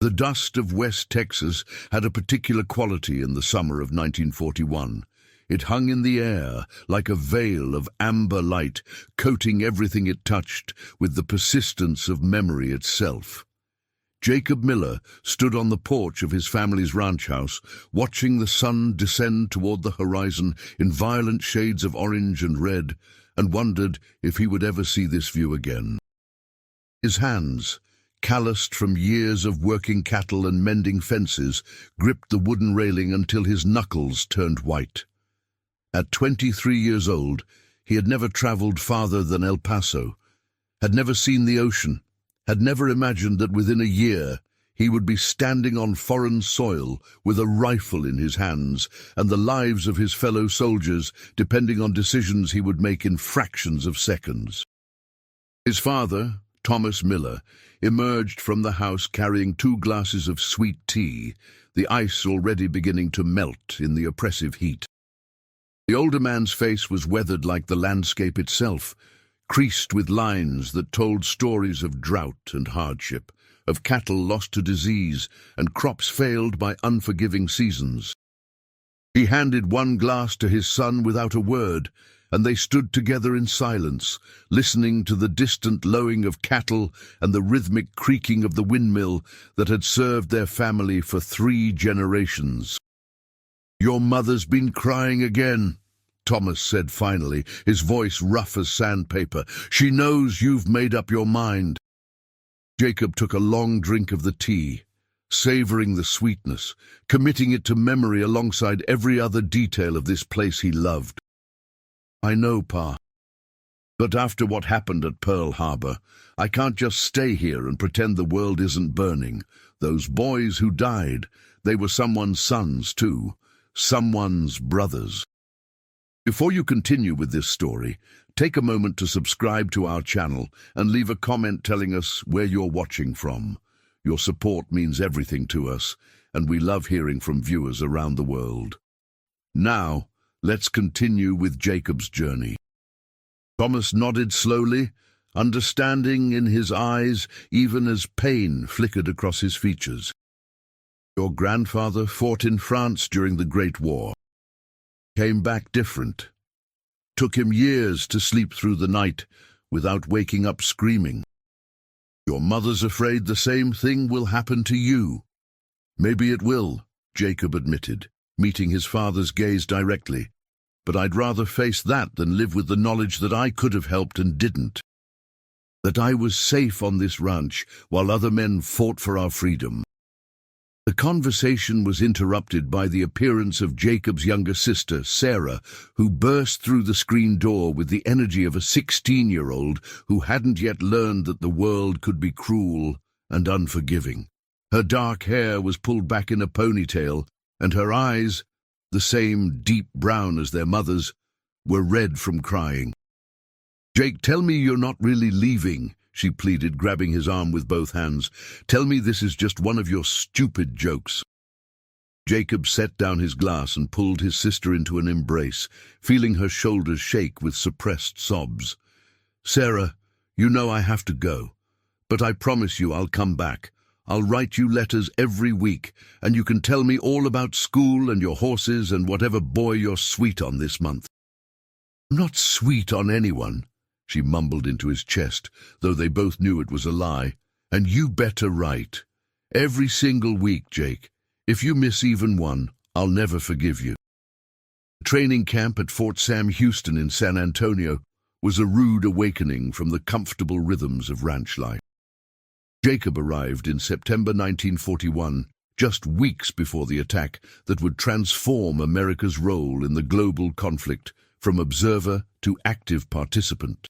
The dust of West Texas had a particular quality in the summer of 1941. It hung in the air like a veil of amber light, coating everything it touched with the persistence of memory itself. Jacob Miller stood on the porch of his family's ranch house, watching the sun descend toward the horizon in violent shades of orange and red, and wondered if he would ever see this view again. His hands, calloused from years of working cattle and mending fences, gripped the wooden railing until his knuckles turned white. At 23 years old, he had never traveled farther than El Paso, had never seen the ocean, had never imagined that within a year he would be standing on foreign soil with a rifle in his hands and the lives of his fellow soldiers depending on decisions he would make in fractions of seconds. His father, Thomas Miller, emerged from the house carrying 2 glasses of sweet tea, the ice already beginning to melt in the oppressive heat. The older man's face was weathered like the landscape itself, creased with lines that told stories of drought and hardship, of cattle lost to disease and crops failed by unforgiving seasons. He handed 1 glass to his son without a word, and they stood together in silence, listening to the distant lowing of cattle and the rhythmic creaking of the windmill that had served their family for 3 generations. "Your mother's been crying again," Thomas said finally, his voice rough as sandpaper. "She knows you've made up your mind." Jacob took a long drink of the tea, savoring the sweetness, committing it to memory alongside every other detail of this place he loved. "I know, Pa. But after what happened at Pearl Harbor, I can't just stay here and pretend the world isn't burning. Those boys who died, they were someone's sons too, someone's brothers." Before you continue with this story, take a moment to subscribe to our channel and leave a comment telling us where you're watching from. Your support means everything to us, and we love hearing from viewers around the world. Now, let's continue with Jacob's journey. Thomas nodded slowly, understanding in his eyes even as pain flickered across his features. "Your grandfather fought in France during the Great War. Came back different. Took him years to sleep through the night without waking up screaming. Your mother's afraid the same thing will happen to you." "Maybe it will," Jacob admitted, meeting his father's gaze directly. "But I'd rather face that than live with the knowledge that I could have helped and didn't. That I was safe on this ranch while other men fought for our freedom." The conversation was interrupted by the appearance of Jacob's younger sister, Sarah, who burst through the screen door with the energy of a 16-year-old who hadn't yet learned that the world could be cruel and unforgiving. Her dark hair was pulled back in a ponytail, and her eyes, the same deep brown as their mother's, were red from crying. "Jake, tell me you're not really leaving," she pleaded, grabbing his arm with both hands. "Tell me this is just one of your stupid jokes." Jacob set down his glass and pulled his sister into an embrace, feeling her shoulders shake with suppressed sobs. "Sarah, you know I have to go, but I promise you I'll come back. I'll write you letters every week, and you can tell me all about school and your horses and whatever boy you're sweet on this month." "I'm not sweet on anyone," she mumbled into his chest, though they both knew it was a lie. "And you better write. Every single week, Jake. If you miss even one, I'll never forgive you." The training camp at Fort Sam Houston in San Antonio was a rude awakening from the comfortable rhythms of ranch life. Jacob arrived in September 1941, just weeks before the attack that would transform America's role in the global conflict from observer to active participant.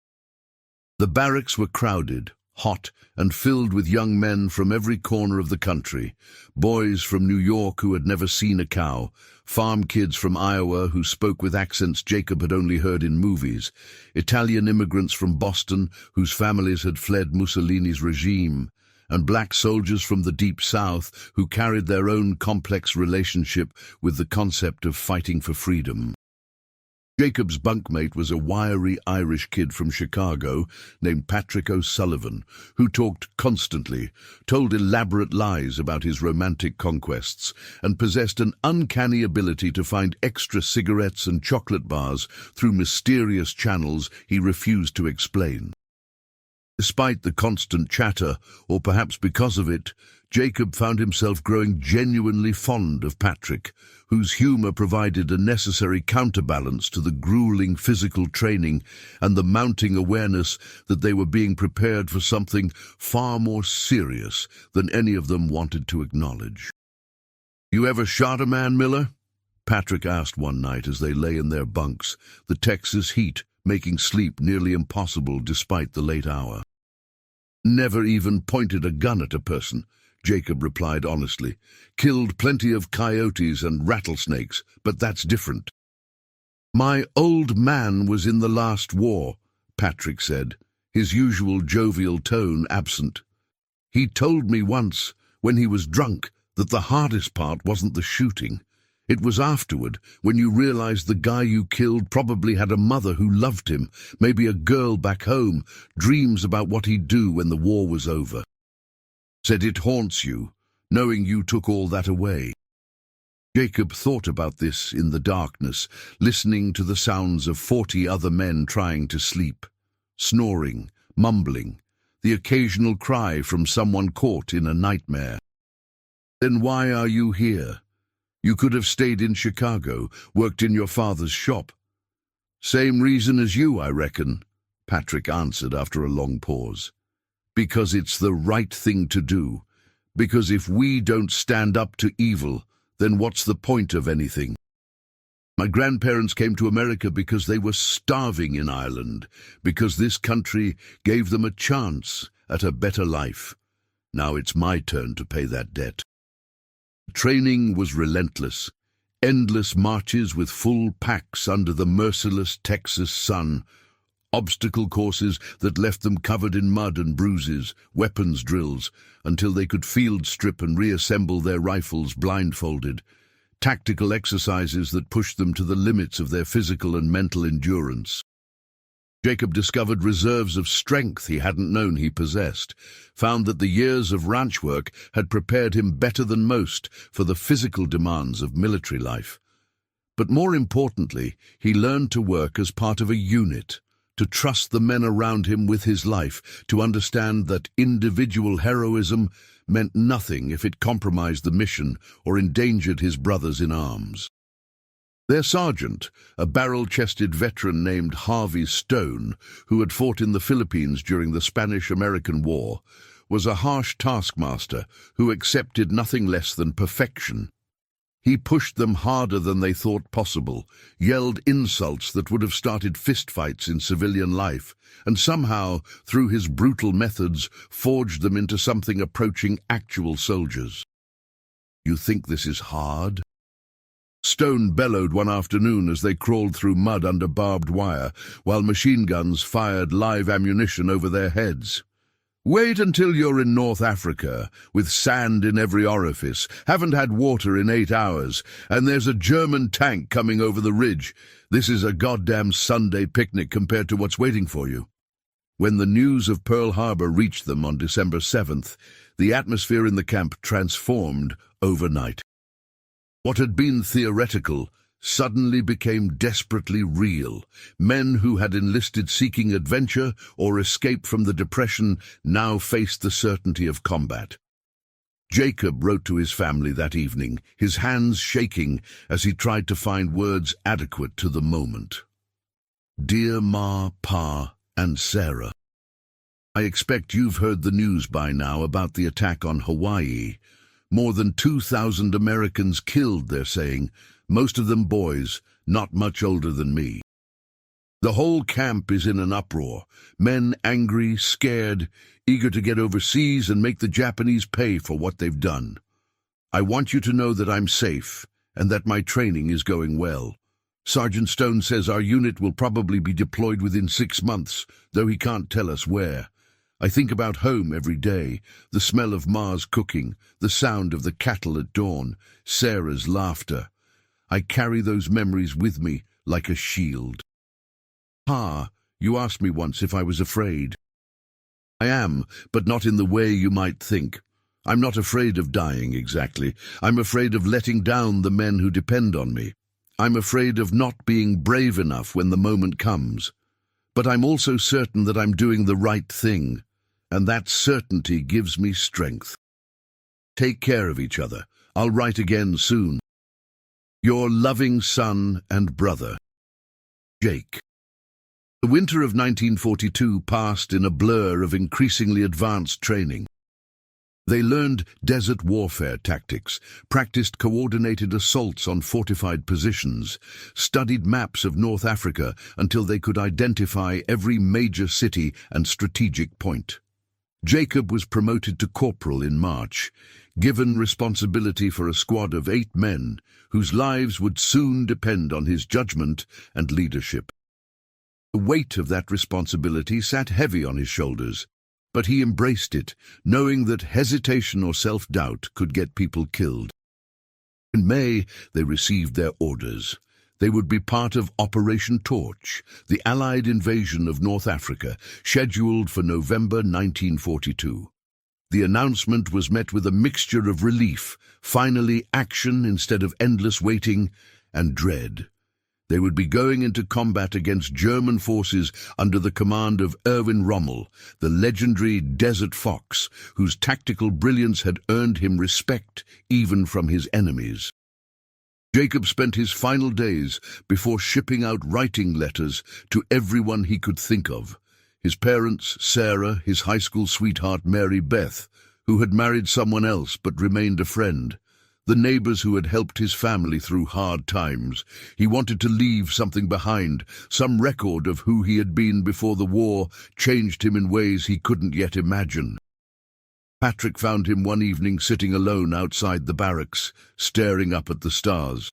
The barracks were crowded, hot, and filled with young men from every corner of the country. Boys from New York who had never seen a cow, farm kids from Iowa who spoke with accents Jacob had only heard in movies, Italian immigrants from Boston whose families had fled Mussolini's regime, and black soldiers from the Deep South who carried their own complex relationship with the concept of fighting for freedom. Jacob's bunkmate was a wiry Irish kid from Chicago named Patrick O'Sullivan, who talked constantly, told elaborate lies about his romantic conquests, and possessed an uncanny ability to find extra cigarettes and chocolate bars through mysterious channels he refused to explain. Despite the constant chatter, or perhaps because of it, Jacob found himself growing genuinely fond of Patrick, whose humour provided a necessary counterbalance to the grueling physical training and the mounting awareness that they were being prepared for something far more serious than any of them wanted to acknowledge. "You ever shot a man, Miller?" Patrick asked one night as they lay in their bunks, the Texas heat making sleep nearly impossible despite the late hour. "Never even pointed a gun at a person," Jacob replied honestly. "Killed plenty of coyotes and rattlesnakes, but that's different." "My old man was in the last war," Patrick said, his usual jovial tone absent. "He told me once, when he was drunk, that the hardest part wasn't the shooting. It was afterward, when you realized the guy you killed probably had a mother who loved him, maybe a girl back home, dreams about what he'd do when the war was over. Said it haunts you, knowing you took all that away." Jacob thought about this in the darkness, listening to the sounds of 40 other men trying to sleep. Snoring, mumbling, the occasional cry from someone caught in a nightmare. "Then why are you here? You could have stayed in Chicago, worked in your father's shop." "Same reason as you, I reckon," Patrick answered after a long pause. "Because it's the right thing to do. Because if we don't stand up to evil, then what's the point of anything? My grandparents came to America because they were starving in Ireland, because this country gave them a chance at a better life. Now it's my turn to pay that debt." Training was relentless. Endless marches with full packs under the merciless Texas sun. Obstacle courses that left them covered in mud and bruises, weapons drills, until they could field strip and reassemble their rifles blindfolded. Tactical exercises that pushed them to the limits of their physical and mental endurance. Jacob discovered reserves of strength he hadn't known he possessed, found that the years of ranch work had prepared him better than most for the physical demands of military life. But more importantly, he learned to work as part of a unit, to trust the men around him with his life, to understand that individual heroism meant nothing if it compromised the mission or endangered his brothers in arms. Their sergeant, a barrel-chested veteran named Harvey Stone, who had fought in the Philippines during the Spanish-American War, was a harsh taskmaster who accepted nothing less than perfection. He pushed them harder than they thought possible, yelled insults that would have started fistfights in civilian life, and somehow, through his brutal methods, forged them into something approaching actual soldiers. "You think this is hard?" Stone bellowed one afternoon as they crawled through mud under barbed wire, while machine guns fired live ammunition over their heads. "Wait until you're in North Africa, with sand in every orifice, haven't had water in 8 hours, and there's a German tank coming over the ridge. This is a goddamn Sunday picnic compared to what's waiting for you." When the news of Pearl Harbor reached them on December 7th, the atmosphere in the camp transformed overnight. What had been theoretical suddenly became desperately real. Men who had enlisted seeking adventure or escape from the Depression now faced the certainty of combat. Jacob wrote to his family that evening, his hands shaking as he tried to find words adequate to the moment. "Dear Ma, Pa, and Sarah, I expect you've heard the news by now about the attack on Hawaii. More than 2,000 Americans killed, they're saying, most of them boys, not much older than me. The whole camp is in an uproar, men angry, scared, eager to get overseas and make the Japanese pay for what they've done. I want you to know that I'm safe and that my training is going well. Sergeant Stone says our unit will probably be deployed within 6 months, though he can't tell us where. I think about home every day, the smell of Ma's cooking, the sound of the cattle at dawn, Sarah's laughter. I carry those memories with me like a shield. You asked me once if I was afraid. I am, but not in the way you might think. I'm not afraid of dying exactly. I'm afraid of letting down the men who depend on me. I'm afraid of not being brave enough when the moment comes. But I'm also certain that I'm doing the right thing, and that certainty gives me strength. Take care of each other. I'll write again soon. Your loving son and brother, Jake. The winter of 1942 passed in a blur of increasingly advanced training. They learned desert warfare tactics, practiced coordinated assaults on fortified positions, studied maps of North Africa until they could identify every major city and strategic point. Jacob was promoted to corporal in March, given responsibility for a squad of 8 men whose lives would soon depend on his judgment and leadership. The weight of that responsibility sat heavy on his shoulders, but he embraced it, knowing that hesitation or self-doubt could get people killed. In May, they received their orders. They would be part of Operation Torch, the Allied invasion of North Africa, scheduled for November 1942. The announcement was met with a mixture of relief, finally action instead of endless waiting, and dread. They would be going into combat against German forces under the command of Erwin Rommel, the legendary Desert Fox, whose tactical brilliance had earned him respect even from his enemies. Jacob spent his final days before shipping out writing letters to everyone he could think of. His parents, Sarah, his high school sweetheart Mary Beth, who had married someone else but remained a friend, the neighbors who had helped his family through hard times. He wanted to leave something behind, some record of who he had been before the war changed him in ways he couldn't yet imagine. Patrick found him one evening sitting alone outside the barracks, staring up at the stars.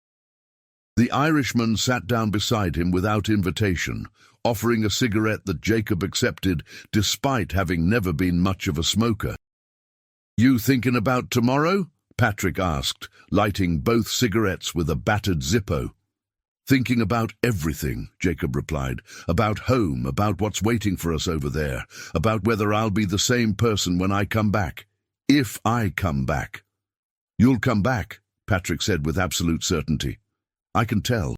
The Irishman sat down beside him without invitation, offering a cigarette that Jacob accepted despite having never been much of a smoker. "You thinking about tomorrow?" Patrick asked, lighting both cigarettes with a battered Zippo. "Thinking about everything," Jacob replied. "About home, about what's waiting for us over there, about whether I'll be the same person when I come back. If I come back." "You'll come back," Patrick said with absolute certainty. "I can tell.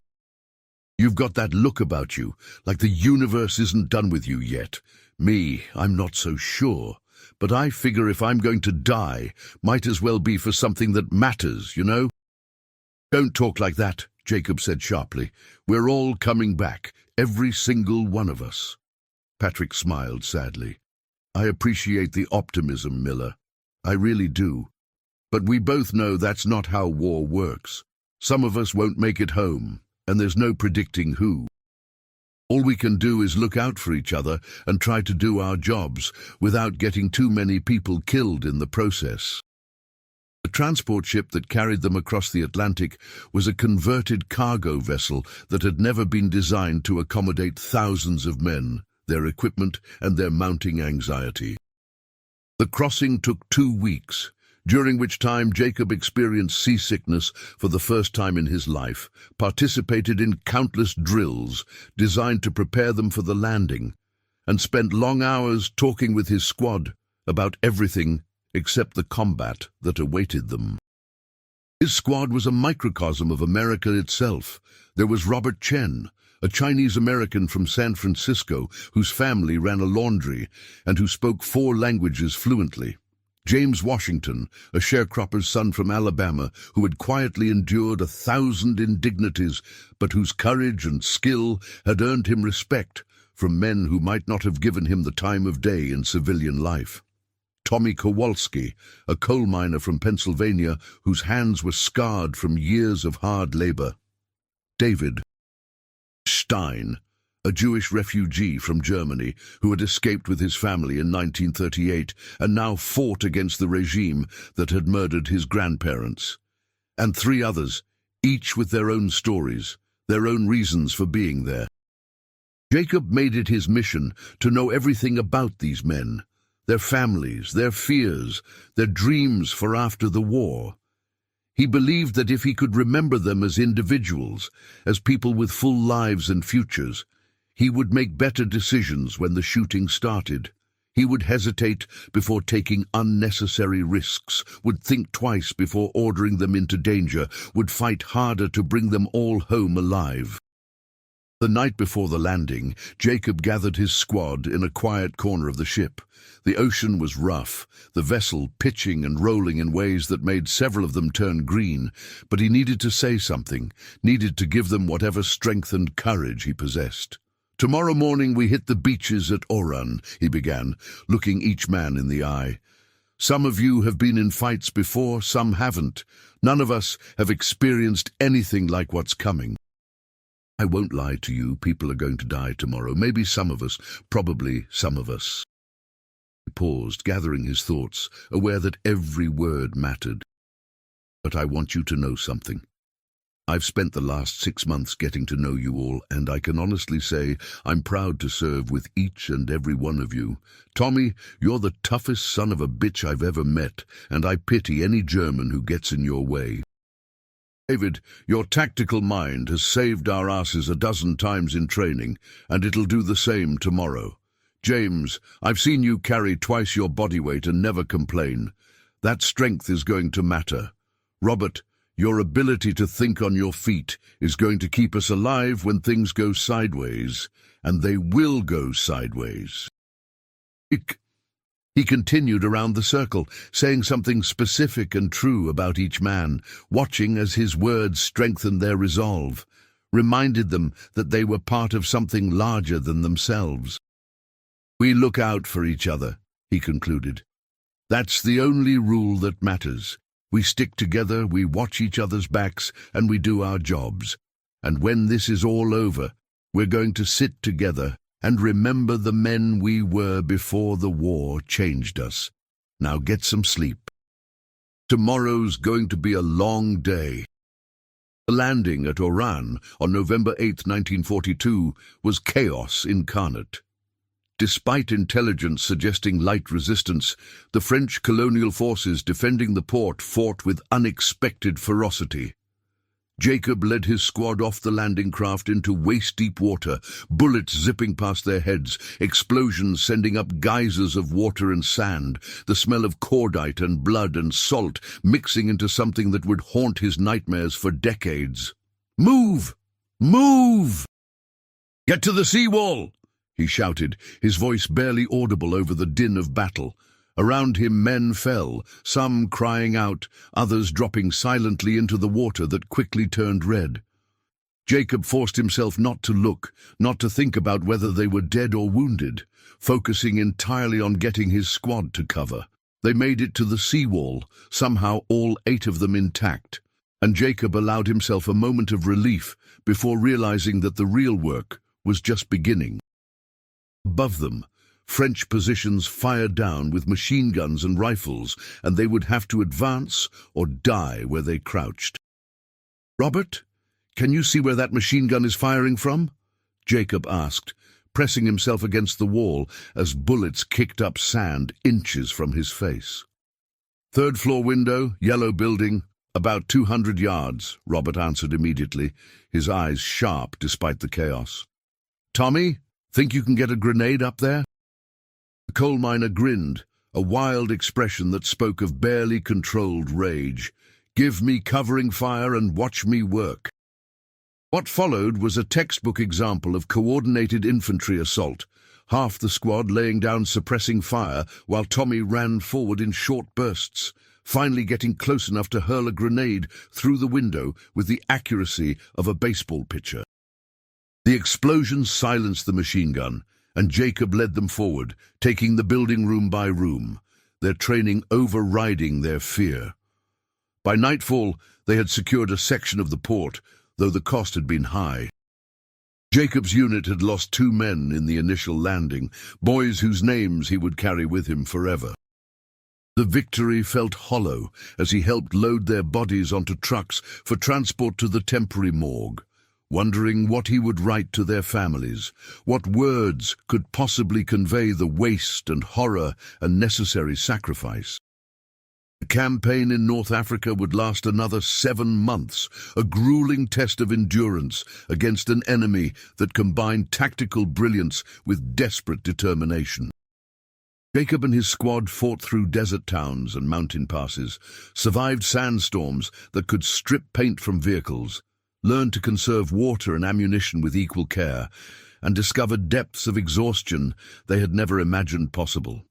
You've got that look about you, like the universe isn't done with you yet. Me, I'm not so sure. But I figure if I'm going to die, might as well be for something that matters, you know?" "Don't talk like that," Jacob said sharply. "We're all coming back, every single one of us." Patrick smiled sadly. "I appreciate the optimism, Miller. I really do. But we both know that's not how war works. Some of us won't make it home, and there's no predicting who. All we can do is look out for each other and try to do our jobs without getting too many people killed in the process." The transport ship that carried them across the Atlantic was a converted cargo vessel that had never been designed to accommodate thousands of men, their equipment, and their mounting anxiety. The crossing took 2 weeks, during which time Jacob experienced seasickness for the first time in his life, participated in countless drills designed to prepare them for the landing, and spent long hours talking with his squad about everything except the combat that awaited them. His squad was a microcosm of America itself. There was Robert Chen, a Chinese-American from San Francisco whose family ran a laundry and who spoke 4 languages fluently. James Washington, a sharecropper's son from Alabama who had quietly endured 1,000 indignities, but whose courage and skill had earned him respect from men who might not have given him the time of day in civilian life. Tommy Kowalski, a coal miner from Pennsylvania whose hands were scarred from years of hard labor. David Stein, a Jewish refugee from Germany who had escaped with his family in 1938 and now fought against the regime that had murdered his grandparents. And 3 others, each with their own stories, their own reasons for being there. Jacob made it his mission to know everything about these men, their families, their fears, their dreams for after the war. He believed that if he could remember them as individuals, as people with full lives and futures, he would make better decisions when the shooting started. He would hesitate before taking unnecessary risks, would think twice before ordering them into danger, would fight harder to bring them all home alive. The night before the landing, Jacob gathered his squad in a quiet corner of the ship. The ocean was rough, the vessel pitching and rolling in ways that made several of them turn green, but he needed to say something, needed to give them whatever strength and courage he possessed. "Tomorrow morning we hit the beaches at Oran," he began, looking each man in the eye. "Some of you have been in fights before, some haven't. None of us have experienced anything like what's coming. I won't lie to you, people are going to die tomorrow. Maybe some of us, probably some of us." He paused, gathering his thoughts, aware that every word mattered. "But I want you to know something. I've spent the last 6 months getting to know you all, and I can honestly say I'm proud to serve with each and every one of you. Tommy, you're the toughest son of a bitch I've ever met, and I pity any German who gets in your way. David, your tactical mind has saved our asses a dozen times in training, and it'll do the same tomorrow. James, I've seen you carry twice your body weight and never complain. That strength is going to matter. Robert, your ability to think on your feet is going to keep us alive when things go sideways, and they will go sideways." He continued around the circle, saying something specific and true about each man, watching as his words strengthened their resolve, reminded them that they were part of something larger than themselves. "We look out for each other," he concluded. "That's the only rule that matters. We stick together, we watch each other's backs, and we do our jobs. And when this is all over, we're going to sit together and remember the men we were before the war changed us. Now get some sleep. Tomorrow's going to be a long day." The landing at Oran on November 8, 1942, was chaos incarnate. Despite intelligence suggesting light resistance, the French colonial forces defending the port fought with unexpected ferocity. Jacob led his squad off the landing craft into waist-deep water, bullets zipping past their heads, explosions sending up geysers of water and sand, the smell of cordite and blood and salt mixing into something that would haunt his nightmares for decades. "Move! Move! Get to the seawall!" he shouted, his voice barely audible over the din of battle. Around him men fell, some crying out, others dropping silently into the water that quickly turned red. Jacob forced himself not to look, not to think about whether they were dead or wounded, focusing entirely on getting his squad to cover. They made it to the seawall, somehow all 8 of them intact, and Jacob allowed himself a moment of relief before realizing that the real work was just beginning. Above them, French positions fired down with machine guns and rifles, and they would have to advance or die where they crouched. "Robert, can you see where that machine gun is firing from?" Jacob asked, pressing himself against the wall as bullets kicked up sand inches from his face. "Third-floor window, yellow building, about 200 yards, Robert answered immediately, his eyes sharp despite the chaos. "Tommy, think you can get a grenade up there?" The coal miner grinned, a wild expression that spoke of barely controlled rage. "Give me covering fire and watch me work." What followed was a textbook example of coordinated infantry assault, half the squad laying down suppressing fire while Tommy ran forward in short bursts, finally getting close enough to hurl a grenade through the window with the accuracy of a baseball pitcher. The explosion silenced the machine gun, and Jacob led them forward, taking the building room by room, their training overriding their fear. By nightfall, they had secured a section of the port, though the cost had been high. Jacob's unit had lost 2 men in the initial landing, boys whose names he would carry with him forever. The victory felt hollow as he helped load their bodies onto trucks for transport to the temporary morgue, wondering what he would write to their families, what words could possibly convey the waste and horror and necessary sacrifice. The campaign in North Africa would last another 7 months, a grueling test of endurance against an enemy that combined tactical brilliance with desperate determination. Jacob and his squad fought through desert towns and mountain passes, survived sandstorms that could strip paint from vehicles, learned to conserve water and ammunition with equal care, and discovered depths of exhaustion they had never imagined possible.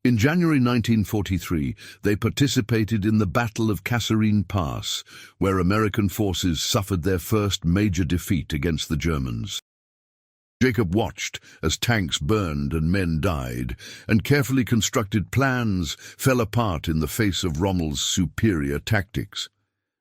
In January 1943, they participated in the Battle of Kasserine Pass, where American forces suffered their first major defeat against the Germans. Jacob watched as tanks burned and men died, and carefully constructed plans fell apart in the face of Rommel's superior tactics.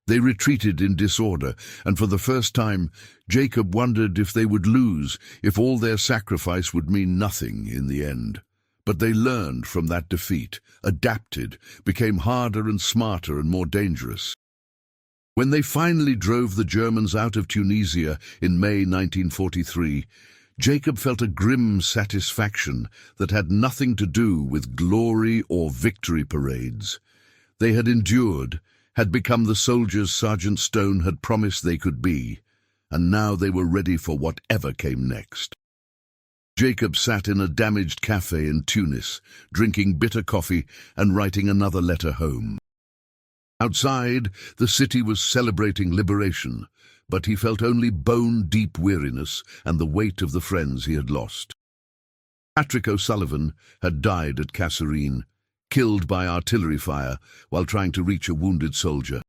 They retreated in disorder, and for the first time, Jacob wondered if they would lose, if all their sacrifice would mean nothing in the end. But they learned from that defeat, adapted, became harder and smarter and more dangerous. When they finally drove the Germans out of Tunisia in May 1943, Jacob felt a grim satisfaction that had nothing to do with glory or victory parades. They had endured, had become the soldiers Sergeant Stone had promised they could be, and now they were ready for whatever came next. Jacob sat in a damaged cafe in Tunis, drinking bitter coffee and writing another letter home. Outside, the city was celebrating liberation, but he felt only bone-deep weariness and the weight of the friends he had lost. Patrick O'Sullivan had died at Kasserine, killed by artillery fire while trying to reach a wounded soldier.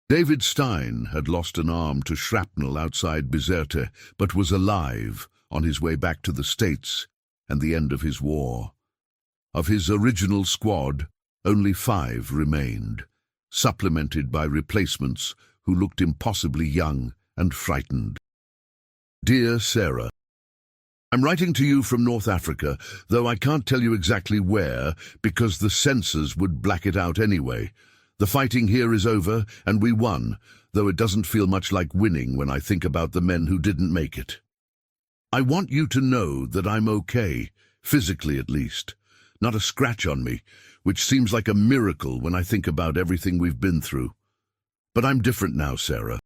David Stein had lost an arm to shrapnel outside Bizerte, but was alive on his way back to the States and the end of his war. Of his original squad, only 5 remained, supplemented by replacements who looked impossibly young and frightened. Dear Sarah, I'm writing to you from North Africa, though I can't tell you exactly where, because the censors would black it out anyway. The fighting here is over, and we won, though it doesn't feel much like winning when I think about the men who didn't make it. I want you to know that I'm okay, physically at least. Not a scratch on me, which seems like a miracle when I think about everything we've been through. But I'm different now, Sarah.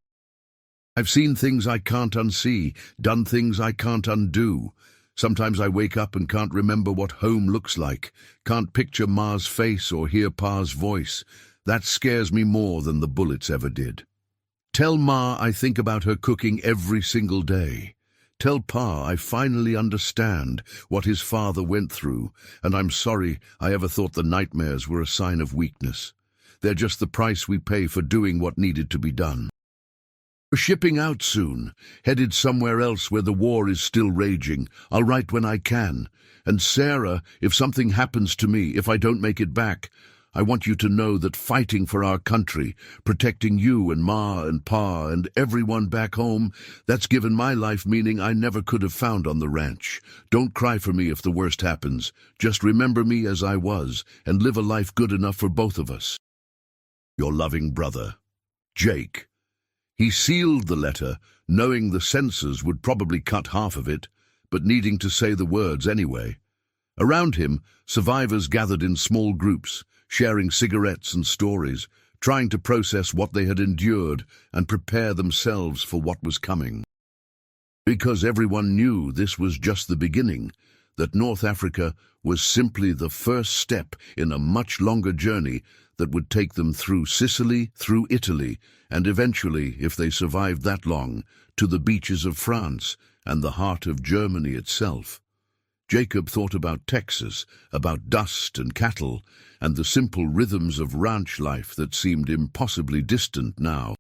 I've seen things I can't unsee, done things I can't undo. Sometimes I wake up and can't remember what home looks like, can't picture Ma's face or hear Pa's voice. That scares me more than the bullets ever did. Tell Ma I think about her cooking every single day. Tell Pa I finally understand what his father went through, and I'm sorry I ever thought the nightmares were a sign of weakness. They're just the price we pay for doing what needed to be done. We're shipping out soon, headed somewhere else where the war is still raging. I'll write when I can. And Sarah, if something happens to me, if I don't make it back, I want you to know that fighting for our country, protecting you and Ma and Pa and everyone back home, that's given my life meaning I never could have found on the ranch. Don't cry for me if the worst happens. Just remember me as I was and live a life good enough for both of us. Your loving brother, Jake. He sealed the letter, knowing the censors would probably cut half of it, but needing to say the words anyway. Around him, survivors gathered in small groups, sharing cigarettes and stories, trying to process what they had endured and prepare themselves for what was coming. Because everyone knew this was just the beginning, that North Africa was simply the first step in a much longer journey that would take them through Sicily, through Italy, and eventually, if they survived that long, to the beaches of France and the heart of Germany itself. Jacob thought about Texas, about dust and cattle, and the simple rhythms of ranch life that seemed impossibly distant now.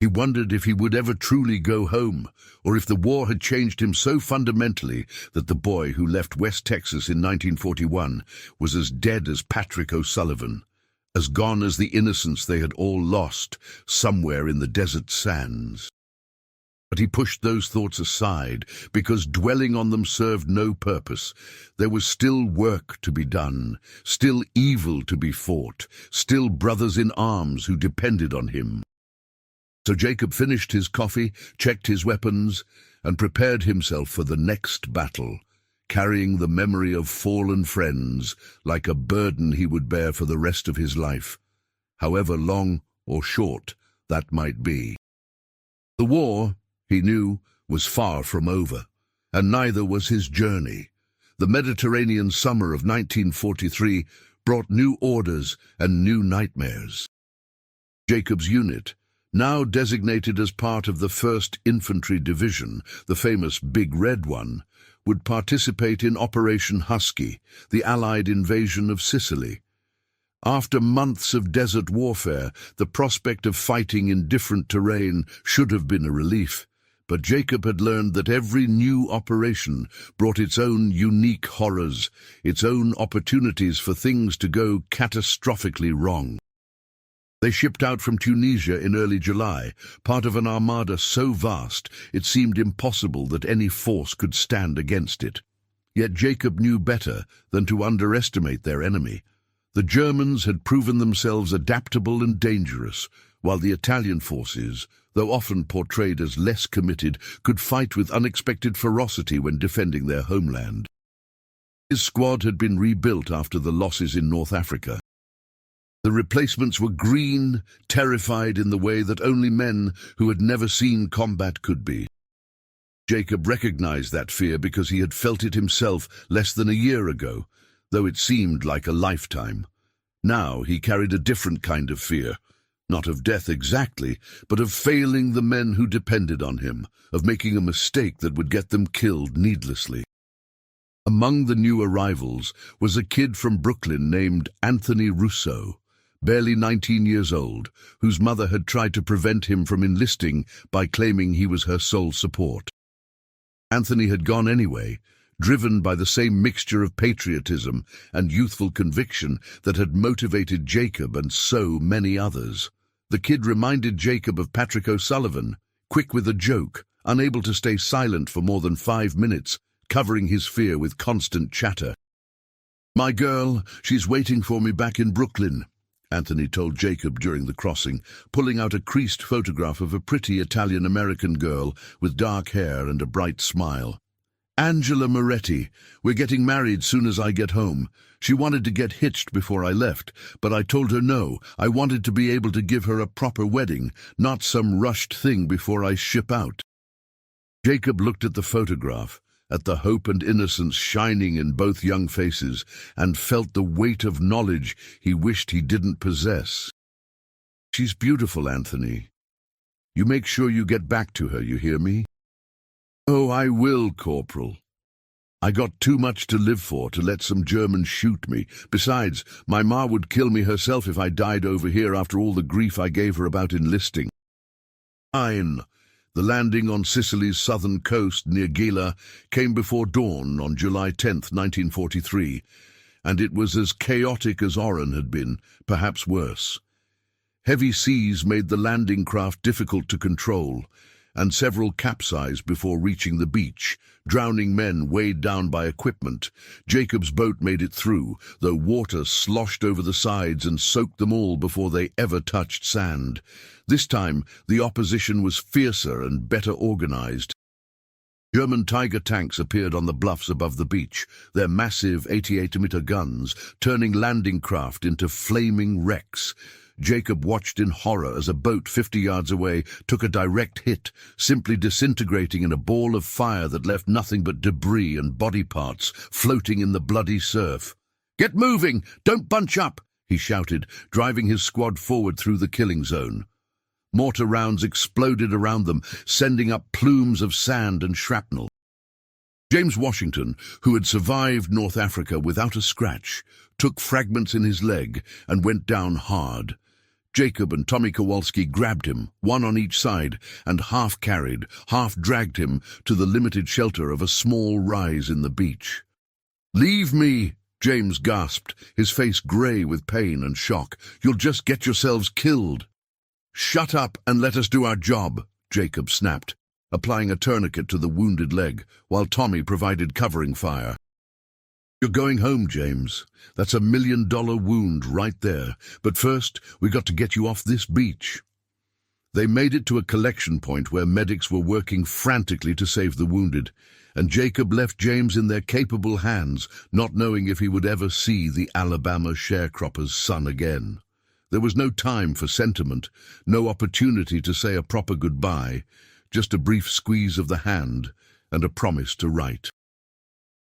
He wondered if he would ever truly go home, or if the war had changed him so fundamentally that the boy who left West Texas in 1941 was as dead as Patrick O'Sullivan, as gone as the innocence they had all lost somewhere in the desert sands. But he pushed those thoughts aside, because dwelling on them served no purpose. There was still work to be done, still evil to be fought, still brothers in arms who depended on him. So Jacob finished his coffee, checked his weapons, and prepared himself for the next battle, carrying the memory of fallen friends like a burden he would bear for the rest of his life, however long or short that might be. The war, he knew, was far from over, and neither was his journey. The Mediterranean summer of 1943 brought new orders and new nightmares. Jacob's unit, now designated as part of the 1st Infantry Division, the famous Big Red one, would participate in Operation Husky, the Allied invasion of Sicily. After months of desert warfare, the prospect of fighting in different terrain should have been a relief, but Jacob had learned that every new operation brought its own unique horrors, its own opportunities for things to go catastrophically wrong. They shipped out from Tunisia in early July, part of an armada so vast it seemed impossible that any force could stand against it. Yet Jacob knew better than to underestimate their enemy. The Germans had proven themselves adaptable and dangerous, while the Italian forces, though often portrayed as less committed, could fight with unexpected ferocity when defending their homeland. His squad had been rebuilt after the losses in North Africa. The replacements were green, terrified in the way that only men who had never seen combat could be. Jacob recognized that fear because he had felt it himself less than a year ago, though it seemed like a lifetime. Now he carried a different kind of fear, not of death exactly, but of failing the men who depended on him, of making a mistake that would get them killed needlessly. Among the new arrivals was a kid from Brooklyn named Anthony Russo, barely 19 years old, whose mother had tried to prevent him from enlisting by claiming he was her sole support. Anthony had gone anyway, driven by the same mixture of patriotism and youthful conviction that had motivated Jacob and so many others. The kid reminded Jacob of Patrick O'Sullivan, quick with a joke, unable to stay silent for more than 5 minutes, covering his fear with constant chatter. "My girl, she's waiting for me back in Brooklyn," Anthony told Jacob during the crossing, pulling out a creased photograph of a pretty Italian-American girl with dark hair and a bright smile. "Angela Moretti. We're getting married soon as I get home. She wanted to get hitched before I left, but I told her no. I wanted to be able to give her a proper wedding, not some rushed thing before I ship out." Jacob looked at the photograph, at the hope and innocence shining in both young faces, and felt the weight of knowledge he wished he didn't possess. "She's beautiful, Anthony. You make sure you get back to her, you hear me?" "Oh, I will, Corporal. I got too much to live for to let some Germans shoot me. Besides, my ma would kill me herself if I died over here after all the grief I gave her about enlisting." Fine. The landing on Sicily's southern coast near Gela came before dawn on July 10th, 1943, and it was as chaotic as Oran had been, perhaps worse. Heavy seas made the landing craft difficult to control, and several capsized before reaching the beach, drowning men weighed down by equipment. Jacob's boat made it through, though water sloshed over the sides and soaked them all before they ever touched sand. This time, the opposition was fiercer and better organized. German Tiger tanks appeared on the bluffs above the beach, their massive 88mm guns turning landing craft into flaming wrecks. Jacob watched in horror as a boat 50 yards away took a direct hit, simply disintegrating in a ball of fire that left nothing but debris and body parts floating in the bloody surf. "Get moving! Don't bunch up!" he shouted, driving his squad forward through the killing zone. Mortar rounds exploded around them, sending up plumes of sand and shrapnel. James Washington, who had survived North Africa without a scratch, took fragments in his leg and went down hard. Jacob and Tommy Kowalski grabbed him, one on each side, and half-carried, half-dragged him to the limited shelter of a small rise in the beach. "Leave me," James gasped, his face grey with pain and shock. "You'll just get yourselves killed." "Shut up and let us do our job," Jacob snapped, applying a tourniquet to the wounded leg, while Tommy provided covering fire. "You're going home, James. That's $1 million wound right there. But first, we got to get you off this beach." They made it to a collection point where medics were working frantically to save the wounded, and Jacob left James in their capable hands, not knowing if he would ever see the Alabama sharecropper's son again. There was no time for sentiment, no opportunity to say a proper goodbye, just a brief squeeze of the hand and a promise to write.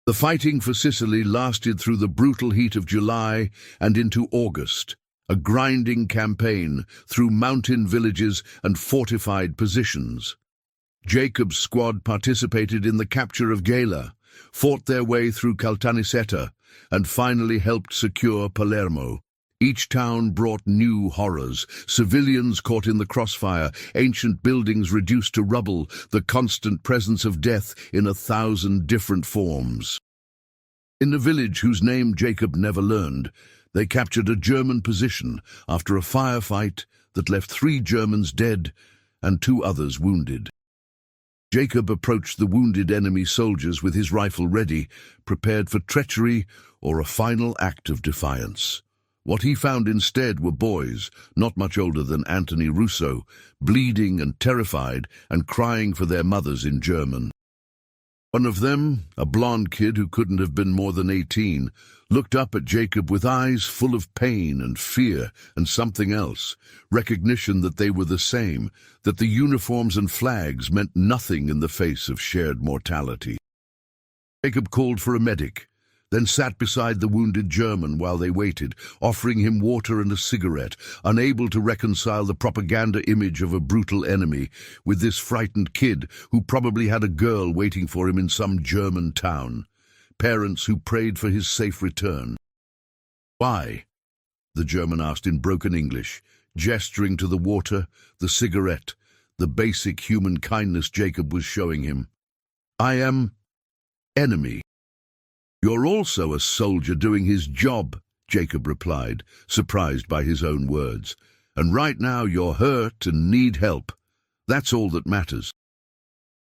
The fighting for Sicily lasted through the brutal heat of July and into August, a grinding campaign through mountain villages and fortified positions. Jacob's squad participated in the capture of Gela, fought their way through Caltanissetta, and finally helped secure Palermo. Each town brought new horrors, civilians caught in the crossfire, ancient buildings reduced to rubble, the constant presence of death in 1,000 different forms. In a village whose name Jacob never learned, they captured a German position after a firefight that left 3 Germans dead and 2 others wounded. Jacob approached the wounded enemy soldiers with his rifle ready, prepared for treachery or a final act of defiance. What he found instead were boys, not much older than Anthony Russo, bleeding and terrified and crying for their mothers in German. One of them, a blond kid who couldn't have been more than 18, looked up at Jacob with eyes full of pain and fear and something else, recognition that they were the same, that the uniforms and flags meant nothing in the face of shared mortality. Jacob called for a medic, then sat beside the wounded German while they waited, offering him water and a cigarette, unable to reconcile the propaganda image of a brutal enemy with this frightened kid who probably had a girl waiting for him in some German town, parents who prayed for his safe return. "Why?" the German asked in broken English, gesturing to the water, the cigarette, the basic human kindness Jacob was showing him. "I am enemy." "You're also a soldier doing his job," Jacob replied, surprised by his own words. "And right now you're hurt and need help. That's all that matters."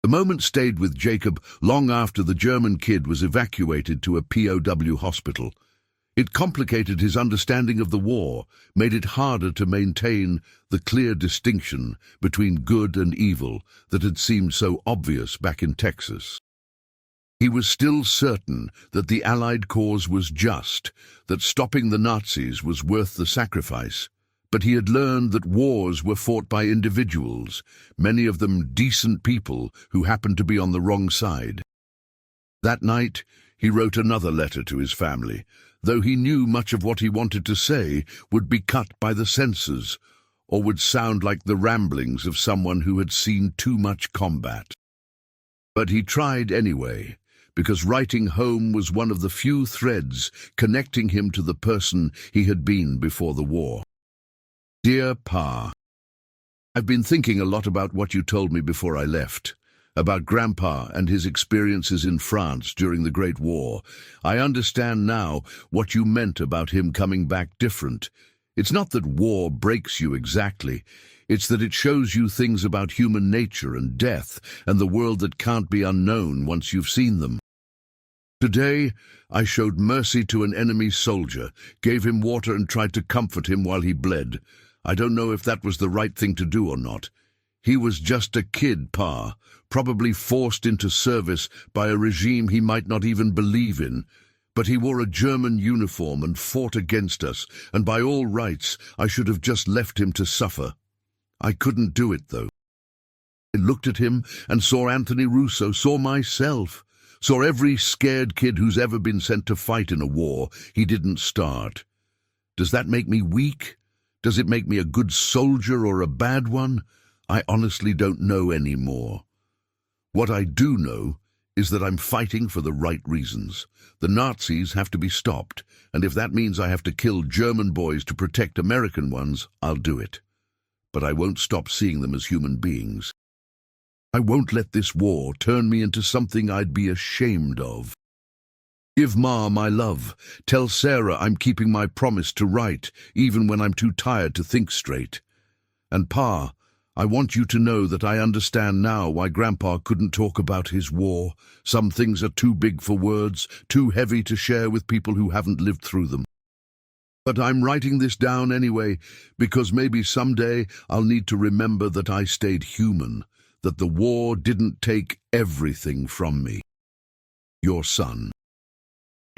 The moment stayed with Jacob long after the German kid was evacuated to a POW hospital. It complicated his understanding of the war, made it harder to maintain the clear distinction between good and evil that had seemed so obvious back in Texas. He was still certain that the Allied cause was just, that stopping the Nazis was worth the sacrifice, but he had learned that wars were fought by individuals, many of them decent people who happened to be on the wrong side. That night, he wrote another letter to his family, though he knew much of what he wanted to say would be cut by the censors, or would sound like the ramblings of someone who had seen too much combat. But he tried anyway, because writing home was one of the few threads connecting him to the person he had been before the war. "Dear Pa, I've been thinking a lot about what you told me before I left, about Grandpa and his experiences in France during the Great War. I understand now what you meant about him coming back different. It's not that war breaks you exactly. It's that it shows you things about human nature and death and the world that can't be unknown once you've seen them. Today, I showed mercy to an enemy soldier, gave him water and tried to comfort him while he bled. I don't know if that was the right thing to do or not. He was just a kid, Pa, probably forced into service by a regime he might not even believe in. But he wore a German uniform and fought against us, and by all rights, I should have just left him to suffer. I couldn't do it, though. I looked at him and saw Anthony Russo, saw myself, saw every scared kid who's ever been sent to fight in a war he didn't start. Does that make me weak? Does it make me a good soldier or a bad one? I honestly don't know anymore. What I do know is that I'm fighting for the right reasons. The Nazis have to be stopped, and if that means I have to kill German boys to protect American ones, I'll do it. But I won't stop seeing them as human beings. I won't let this war turn me into something I'd be ashamed of. Give Ma my love. Tell Sarah I'm keeping my promise to write, even when I'm too tired to think straight. And Pa, I want you to know that I understand now why Grandpa couldn't talk about his war. Some things are too big for words, too heavy to share with people who haven't lived through them. But I'm writing this down anyway, because maybe someday I'll need to remember that I stayed human, that the war didn't take everything from me. Your son.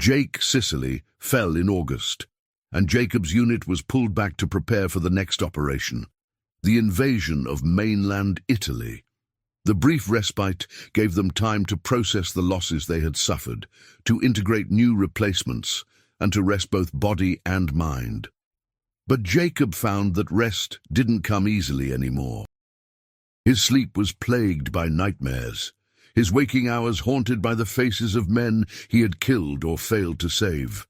Jake Sicily fell in August, and Jacob's unit was pulled back to prepare for the next operation, the invasion of mainland Italy. The brief respite gave them time to process the losses they had suffered, to integrate new replacements, and to rest both body and mind. But Jacob found that rest didn't come easily anymore. His sleep was plagued by nightmares, his waking hours haunted by the faces of men he had killed or failed to save.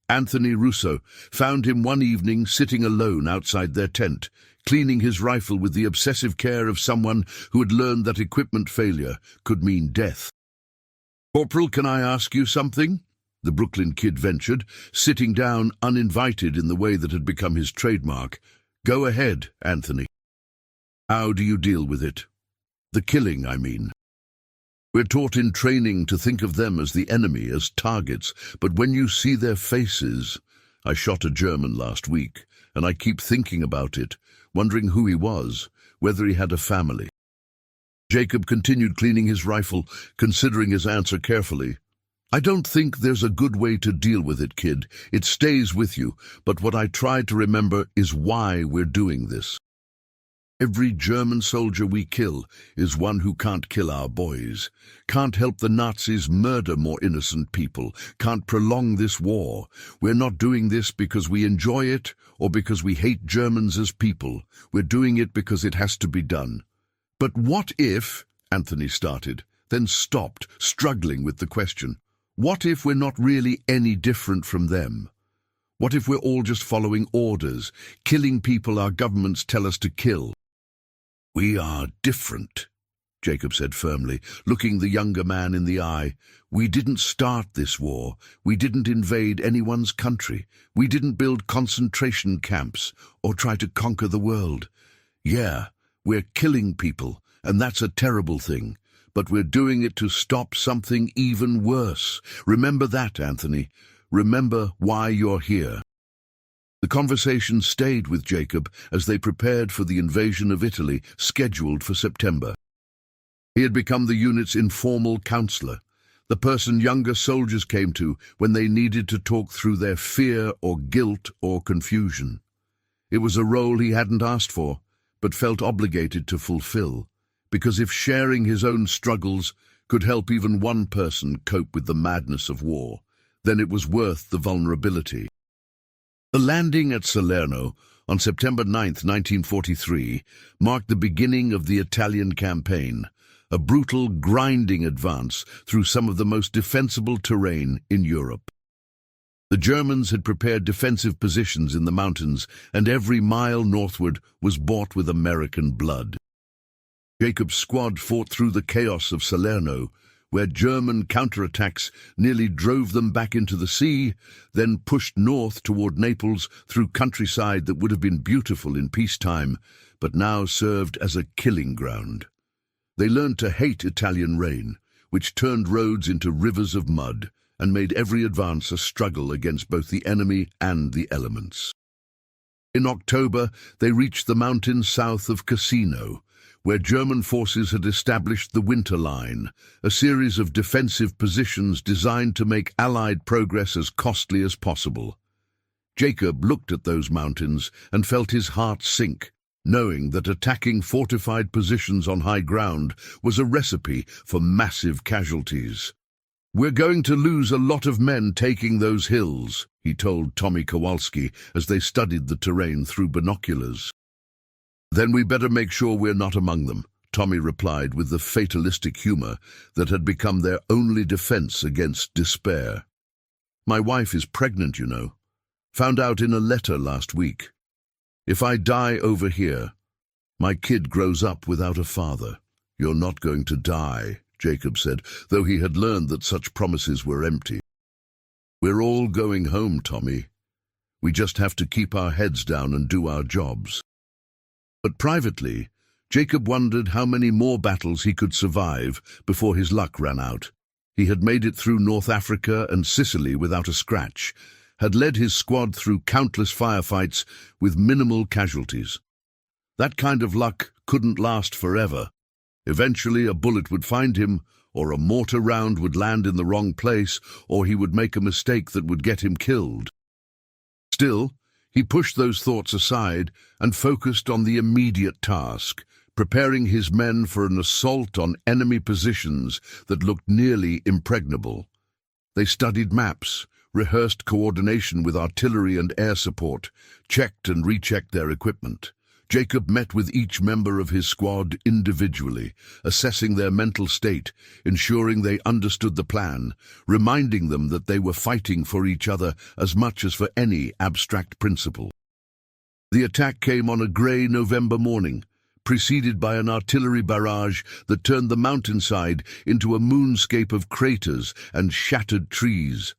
Anthony Russo found him one evening sitting alone outside their tent, cleaning his rifle with the obsessive care of someone who had learned that equipment failure could mean death. "Corporal, can I ask you something?" the Brooklyn kid ventured, sitting down uninvited in the way that had become his trademark. "Go ahead, Anthony." "How do you deal with it? The killing, I mean. We're taught in training to think of them as the enemy, as targets, but when you see their faces... I shot a German last week, and I keep thinking about it, wondering who he was, whether he had a family." Jacob continued cleaning his rifle, considering his answer carefully. "I don't think there's a good way to deal with it, kid. It stays with you, but what I try to remember is why we're doing this. Every German soldier we kill is one who can't kill our boys, can't help the Nazis murder more innocent people, can't prolong this war. We're not doing this because we enjoy it or because we hate Germans as people. We're doing it because it has to be done." "But what if," Anthony started, then stopped, struggling with the question. "What if we're not really any different from them? What if we're all just following orders, killing people our governments tell us to kill?" "We are different," Jacob said firmly, looking the younger man in the eye. "We didn't start this war. We didn't invade anyone's country. We didn't build concentration camps or try to conquer the world. Yeah, we're killing people, and that's a terrible thing. But we're doing it to stop something even worse. Remember that, Anthony. Remember why you're here." The conversation stayed with Jacob as they prepared for the invasion of Italy, scheduled for September. He had become the unit's informal counselor, the person younger soldiers came to when they needed to talk through their fear or guilt or confusion. It was a role he hadn't asked for, but felt obligated to fulfill, because if sharing his own struggles could help even one person cope with the madness of war, then it was worth the vulnerability. The landing at Salerno on September 9, 1943, marked the beginning of the Italian campaign, a brutal, grinding advance through some of the most defensible terrain in Europe. The Germans had prepared defensive positions in the mountains, and every mile northward was bought with American blood. Jacob's squad fought through the chaos of Salerno, where German counterattacks nearly drove them back into the sea, then pushed north toward Naples through countryside that would have been beautiful in peacetime, but now served as a killing ground. They learned to hate Italian rain, which turned roads into rivers of mud and made every advance a struggle against both the enemy and the elements. In October, they reached the mountains south of Cassino, where German forces had established the Winter Line, a series of defensive positions designed to make Allied progress as costly as possible. Jacob looked at those mountains and felt his heart sink, knowing that attacking fortified positions on high ground was a recipe for massive casualties. "We're going to lose a lot of men taking those hills," he told Tommy Kowalski as they studied the terrain through binoculars. "Then we better make sure we're not among them," Tommy replied with the fatalistic humor that had become their only defense against despair. "My wife is pregnant, you know. Found out in a letter last week. If I die over here, my kid grows up without a father." "You're not going to die," Jacob said, though he had learned that such promises were empty. "We're all going home, Tommy. We just have to keep our heads down and do our jobs." But privately, Jacob wondered how many more battles he could survive before his luck ran out. He had made it through North Africa and Sicily without a scratch, had led his squad through countless firefights with minimal casualties. That kind of luck couldn't last forever. Eventually a bullet would find him, or a mortar round would land in the wrong place, or he would make a mistake that would get him killed. Still, he pushed those thoughts aside and focused on the immediate task, preparing his men for an assault on enemy positions that looked nearly impregnable. They studied maps, rehearsed coordination with artillery and air support, checked and rechecked their equipment. Jacob met with each member of his squad individually, assessing their mental state, ensuring they understood the plan, reminding them that they were fighting for each other as much as for any abstract principle. The attack came on a grey November morning, preceded by an artillery barrage that turned the mountainside into a moonscape of craters and shattered trees.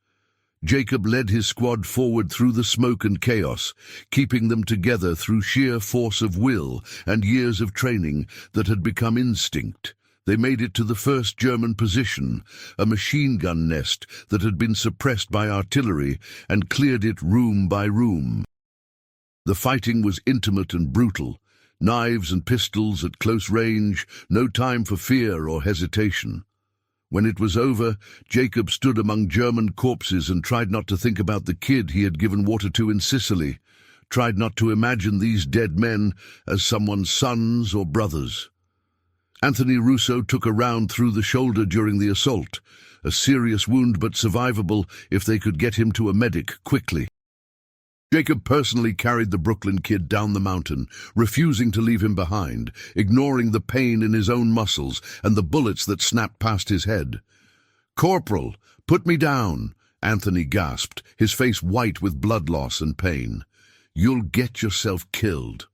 Jacob led his squad forward through the smoke and chaos, keeping them together through sheer force of will and years of training that had become instinct. They made it to the first German position, a machine gun nest that had been suppressed by artillery, and cleared it room by room. The fighting was intimate and brutal, knives and pistols at close range, no time for fear or hesitation. When it was over, Jacob stood among German corpses and tried not to think about the kid he had given water to in Sicily, tried not to imagine these dead men as someone's sons or brothers. Anthony Russo took a round through the shoulder during the assault, a serious wound but survivable if they could get him to a medic quickly. Jacob personally carried the Brooklyn kid down the mountain, refusing to leave him behind, ignoring the pain in his own muscles and the bullets that snapped past his head. "Corporal, put me down," Anthony gasped, his face white with blood loss and pain. "You'll get yourself killed."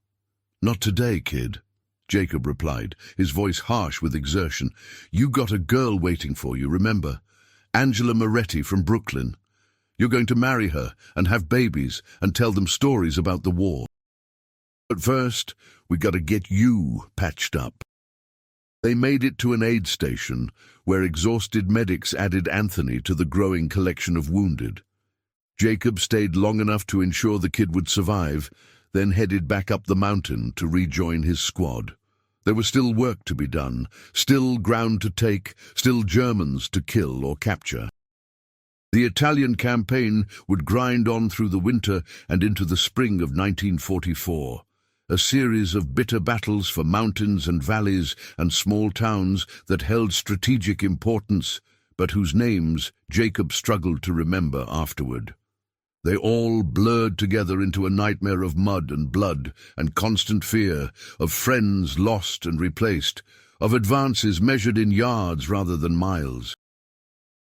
"Not today, kid," Jacob replied, his voice harsh with exertion. "You got a girl waiting for you, remember? Angela Moretti from Brooklyn. You're going to marry her and have babies and tell them stories about the war. But first, we got to get you patched up." They made it to an aid station, where exhausted medics added Anthony to the growing collection of wounded. Jacob stayed long enough to ensure the kid would survive, then headed back up the mountain to rejoin his squad. There was still work to be done, still ground to take, still Germans to kill or capture. The Italian campaign would grind on through the winter and into the spring of 1944, a series of bitter battles for mountains and valleys and small towns that held strategic importance, but whose names Jacob struggled to remember afterward. They all blurred together into a nightmare of mud and blood and constant fear, of friends lost and replaced, of advances measured in yards rather than miles.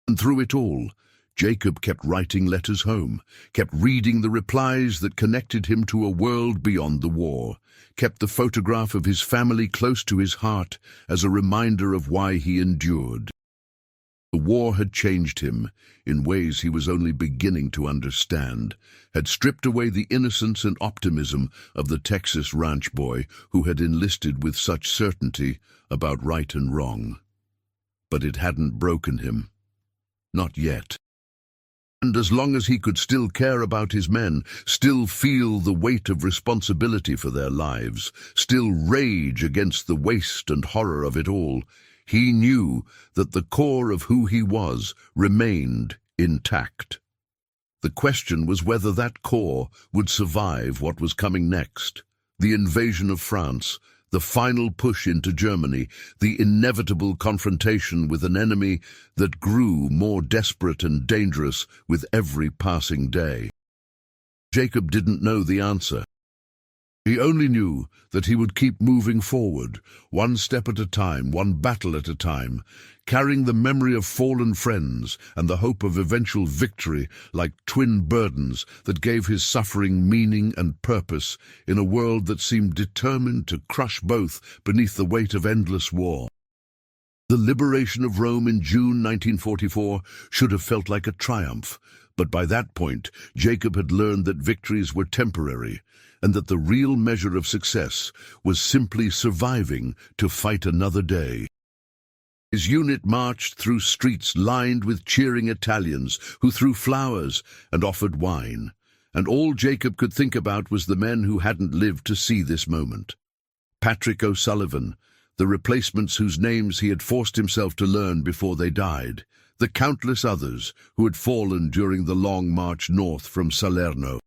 And through it all, Jacob kept writing letters home, kept reading the replies that connected him to a world beyond the war, kept the photograph of his family close to his heart as a reminder of why he endured. The war had changed him in ways he was only beginning to understand, had stripped away the innocence and optimism of the Texas ranch boy who had enlisted with such certainty about right and wrong. But it hadn't broken him. Not yet. And as long as he could still care about his men, still feel the weight of responsibility for their lives, still rage against the waste and horror of it all, he knew that the core of who he was remained intact. The question was whether that core would survive what was coming next: the invasion of France, the final push into Germany, the inevitable confrontation with an enemy that grew more desperate and dangerous with every passing day. Jacob didn't know the answer. He only knew that he would keep moving forward, one step at a time, one battle at a time, carrying the memory of fallen friends and the hope of eventual victory like twin burdens that gave his suffering meaning and purpose in a world that seemed determined to crush both beneath the weight of endless war. The liberation of Rome in June 1944 should have felt like a triumph, but by that point Jacob had learned that victories were temporary, and that the real measure of success was simply surviving to fight another day. His unit marched through streets lined with cheering Italians who threw flowers and offered wine, and all Jacob could think about was the men who hadn't lived to see this moment. Patrick O'Sullivan, the replacements whose names he had forced himself to learn before they died, the countless others who had fallen during the long march north from Salerno.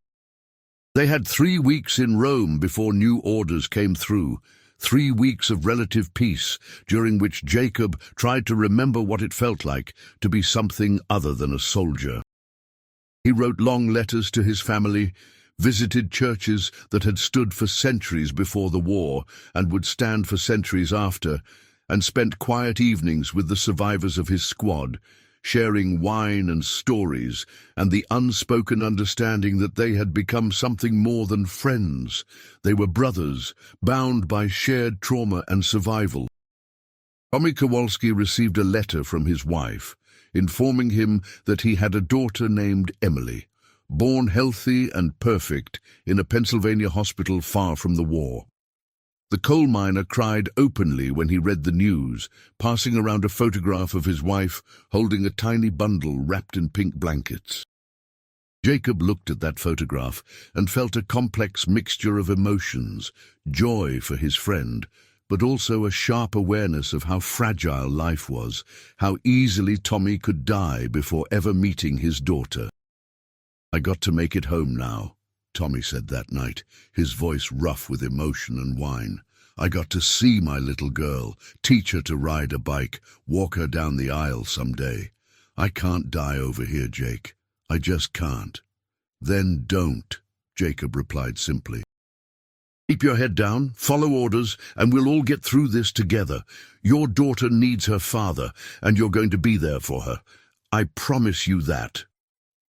They had 3 weeks in Rome before new orders came through, 3 weeks of relative peace, during which Jacob tried to remember what it felt like to be something other than a soldier. He wrote long letters to his family, visited churches that had stood for centuries before the war and would stand for centuries after, and spent quiet evenings with the survivors of his squad, sharing wine and stories and the unspoken understanding that they had become something more than friends. They were brothers, bound by shared trauma and survival. Tommy Kowalski received a letter from his wife, informing him that he had a daughter named Emily, born healthy and perfect in a Pennsylvania hospital far from the war. The coal miner cried openly when he read the news, passing around a photograph of his wife holding a tiny bundle wrapped in pink blankets. Jacob looked at that photograph and felt a complex mixture of emotions, joy for his friend, but also a sharp awareness of how fragile life was, how easily Tommy could die before ever meeting his daughter. "I got to make it home now," Tommy said that night, his voice rough with emotion and wine. "I got to see my little girl, teach her to ride a bike, walk her down the aisle someday. I can't die over here, Jake. I just can't." "Then don't," Jacob replied simply. "Keep your head down, follow orders, and we'll all get through this together. Your daughter needs her father, and you're going to be there for her. I promise you that."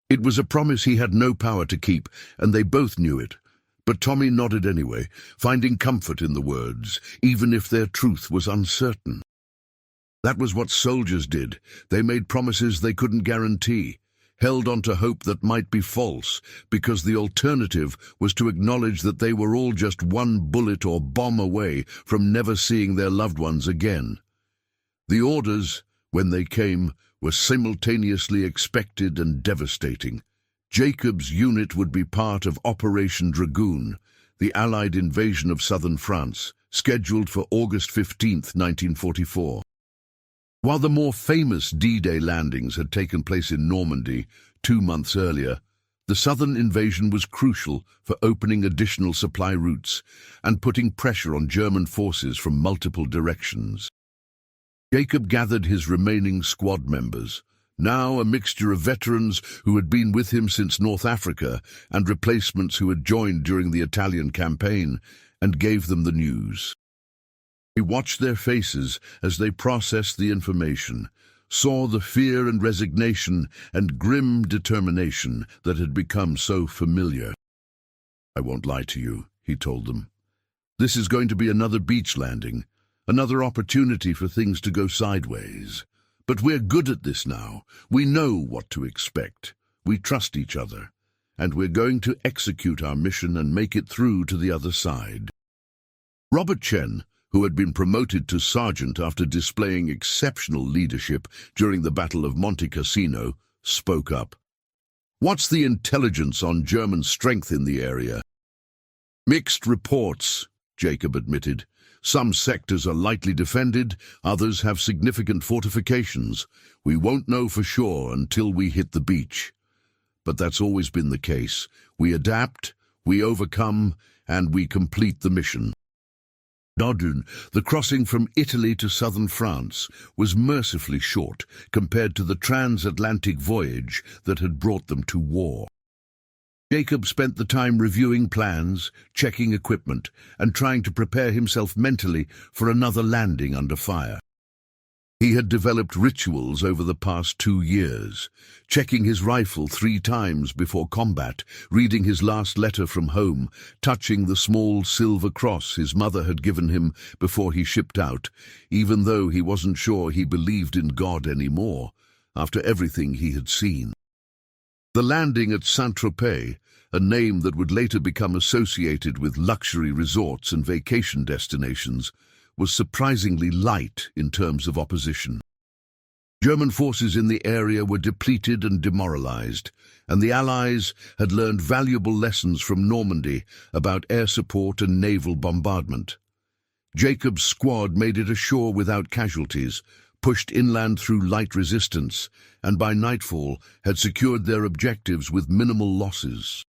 It was a promise he had no power to keep, and they both knew it. But Tommy nodded anyway, finding comfort in the words, even if their truth was uncertain. That was what soldiers did. They made promises they couldn't guarantee, held on to hope that might be false, because the alternative was to acknowledge that they were all just one bullet or bomb away from never seeing their loved ones again. The orders, when they came, were simultaneously expected and devastating. Jacob's unit would be part of Operation Dragoon, the Allied invasion of southern France, scheduled for August 15, 1944. While the more famous D-Day landings had taken place in Normandy 2 months earlier, the southern invasion was crucial for opening additional supply routes and putting pressure on German forces from multiple directions. Jacob gathered his remaining squad members, now a mixture of veterans who had been with him since North Africa and replacements who had joined during the Italian campaign, and gave them the news. He watched their faces as they processed the information, saw the fear and resignation and grim determination that had become so familiar. "I won't lie to you," he told them. "This is going to be another beach landing, another opportunity for things to go sideways. But we're good at this now. We know what to expect. We trust each other. And we're going to execute our mission and make it through to the other side." Robert Chen, who had been promoted to sergeant after displaying exceptional leadership during the Battle of Monte Cassino, spoke up. "What's the intelligence on German strength in the area?" "Mixed reports," Jacob admitted. "Some sectors are lightly defended, others have significant fortifications. We won't know for sure until we hit the beach. But that's always been the case. We adapt, we overcome, and we complete the mission." Nodun, the crossing from Italy to southern France, was mercifully short compared to the transatlantic voyage that had brought them to war. Jacob spent the time reviewing plans, checking equipment, and trying to prepare himself mentally for another landing under fire. He had developed rituals over the past 2 years, checking his rifle 3 times before combat, reading his last letter from home, touching the small silver cross his mother had given him before he shipped out, even though he wasn't sure he believed in God anymore, after everything he had seen. The landing at Saint-Tropez, a name that would later become associated with luxury resorts and vacation destinations, was surprisingly light in terms of opposition. German forces in the area were depleted and demoralized, and the Allies had learned valuable lessons from Normandy about air support and naval bombardment. Jacob's squad made it ashore without casualties, pushed inland through light resistance, and by nightfall had secured their objectives with minimal losses.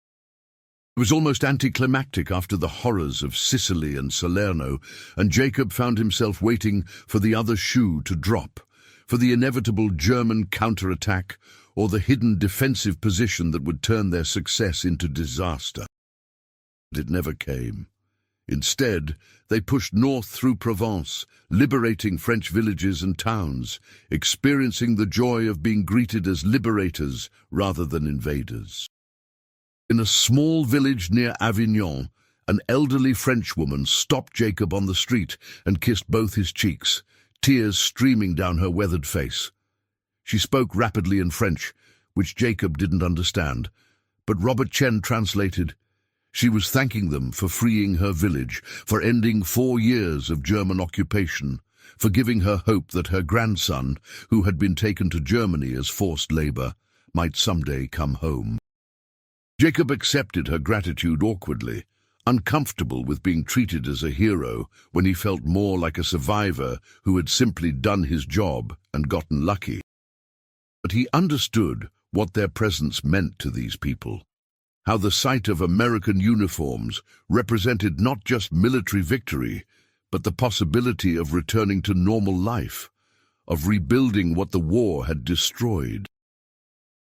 It was almost anticlimactic after the horrors of Sicily and Salerno, and Jacob found himself waiting for the other shoe to drop, for the inevitable German counterattack or the hidden defensive position that would turn their success into disaster. But it never came. Instead, they pushed north through Provence, liberating French villages and towns, experiencing the joy of being greeted as liberators rather than invaders. In a small village near Avignon, an elderly Frenchwoman stopped Jacob on the street and kissed both his cheeks, tears streaming down her weathered face. She spoke rapidly in French, which Jacob didn't understand, but Robert Chen translated. She was thanking them for freeing her village, for ending 4 years of German occupation, for giving her hope that her grandson, who had been taken to Germany as forced labor, might someday come home. Jacob accepted her gratitude awkwardly, uncomfortable with being treated as a hero when he felt more like a survivor who had simply done his job and gotten lucky. But he understood what their presence meant to these people, how the sight of American uniforms represented not just military victory, but the possibility of returning to normal life, of rebuilding what the war had destroyed.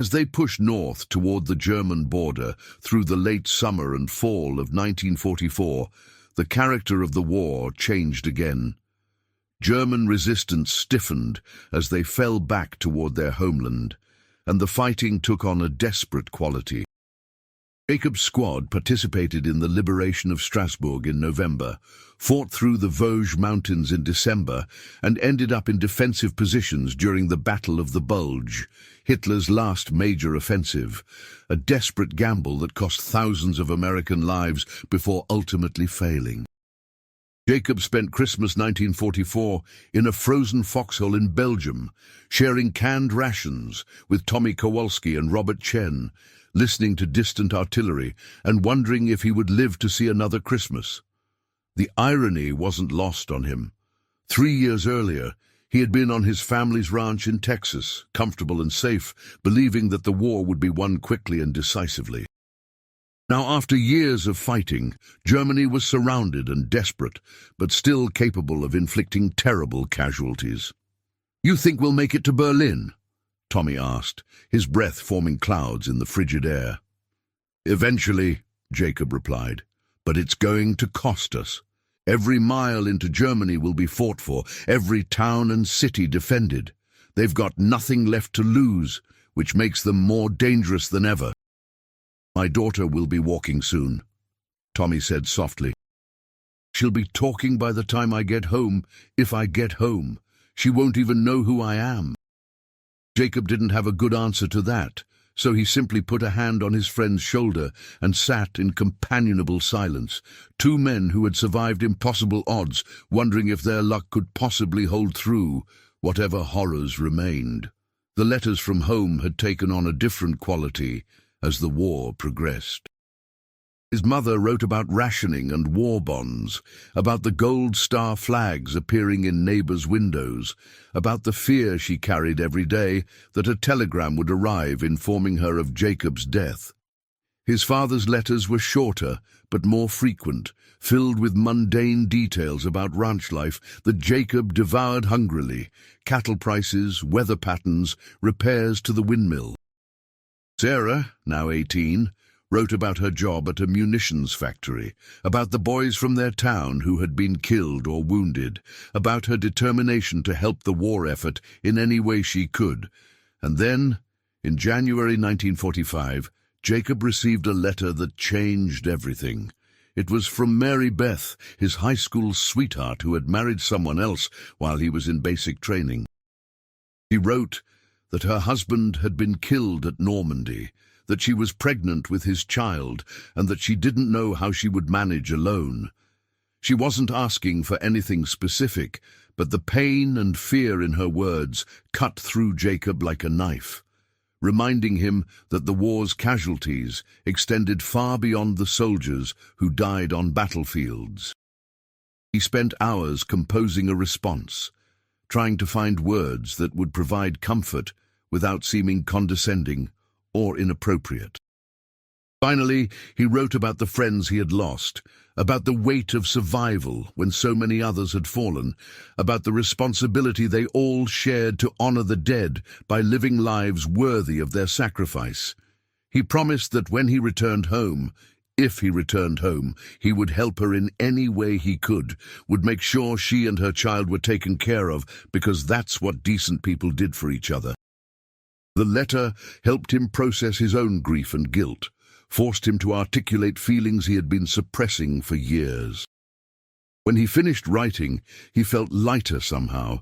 As they pushed north toward the German border through the late summer and fall of 1944, the character of the war changed again. German resistance stiffened as they fell back toward their homeland, and the fighting took on a desperate quality. Jacob's squad participated in the liberation of Strasbourg in November, fought through the Vosges Mountains in December, and ended up in defensive positions during the Battle of the Bulge, Hitler's last major offensive, a desperate gamble that cost thousands of American lives before ultimately failing. Jacob spent Christmas 1944 in a frozen foxhole in Belgium, sharing canned rations with Tommy Kowalski and Robert Chen, listening to distant artillery and wondering if he would live to see another Christmas. The irony wasn't lost on him. 3 years earlier, he had been on his family's ranch in Texas, comfortable and safe, believing that the war would be won quickly and decisively. Now, after years of fighting, Germany was surrounded and desperate, but still capable of inflicting terrible casualties. "You think we'll make it to Berlin?" Tommy asked, his breath forming clouds in the frigid air. "Eventually," Jacob replied, "but it's going to cost us. Every mile into Germany will be fought for, every town and city defended. They've got nothing left to lose, which makes them more dangerous than ever." "My daughter will be walking soon," Tommy said softly. "She'll be talking by the time I get home, if I get home. She won't even know who I am." Jacob didn't have a good answer to that, so he simply put a hand on his friend's shoulder and sat in companionable silence, two men who had survived impossible odds, wondering if their luck could possibly hold through whatever horrors remained. The letters from home had taken on a different quality as the war progressed. His mother wrote about rationing and war bonds, about the gold star flags appearing in neighbors' windows, about the fear she carried every day that a telegram would arrive informing her of Jacob's death. His father's letters were shorter but more frequent, filled with mundane details about ranch life that Jacob devoured hungrily: cattle prices, weather patterns, repairs to the windmill. Sarah, now 18, wrote about her job at a munitions factory, about the boys from their town who had been killed or wounded, about her determination to help the war effort in any way she could. And then, in January 1945, Jacob received a letter that changed everything. It was from Mary Beth, his high school sweetheart who had married someone else while he was in basic training. He wrote that her husband had been killed at Normandy, that she was pregnant with his child, and that she didn't know how she would manage alone. She wasn't asking for anything specific, but the pain and fear in her words cut through Jacob like a knife, reminding him that the war's casualties extended far beyond the soldiers who died on battlefields. He spent hours composing a response, trying to find words that would provide comfort without seeming condescending or inappropriate. Finally, he wrote about the friends he had lost, about the weight of survival when so many others had fallen, about the responsibility they all shared to honor the dead by living lives worthy of their sacrifice. He promised that when he returned home, if he returned home, he would help her in any way he could, would make sure she and her child were taken care of, because that's what decent people did for each other. The letter helped him process his own grief and guilt, forced him to articulate feelings he had been suppressing for years. When he finished writing, he felt lighter somehow,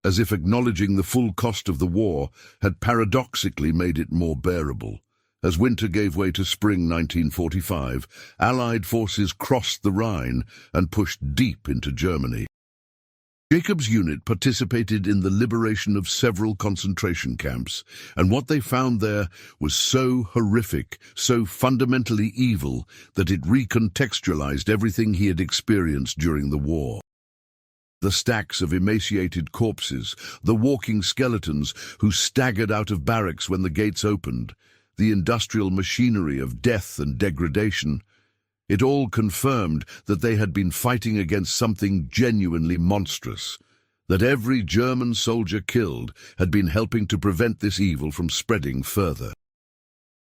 as if acknowledging the full cost of the war had paradoxically made it more bearable. As winter gave way to spring 1945, Allied forces crossed the Rhine and pushed deep into Germany. Jacob's unit participated in the liberation of several concentration camps, and what they found there was so horrific, so fundamentally evil, that it recontextualized everything he had experienced during the war. The stacks of emaciated corpses, the walking skeletons who staggered out of barracks when the gates opened, the industrial machinery of death and degradation, it all confirmed that they had been fighting against something genuinely monstrous, that every German soldier killed had been helping to prevent this evil from spreading further.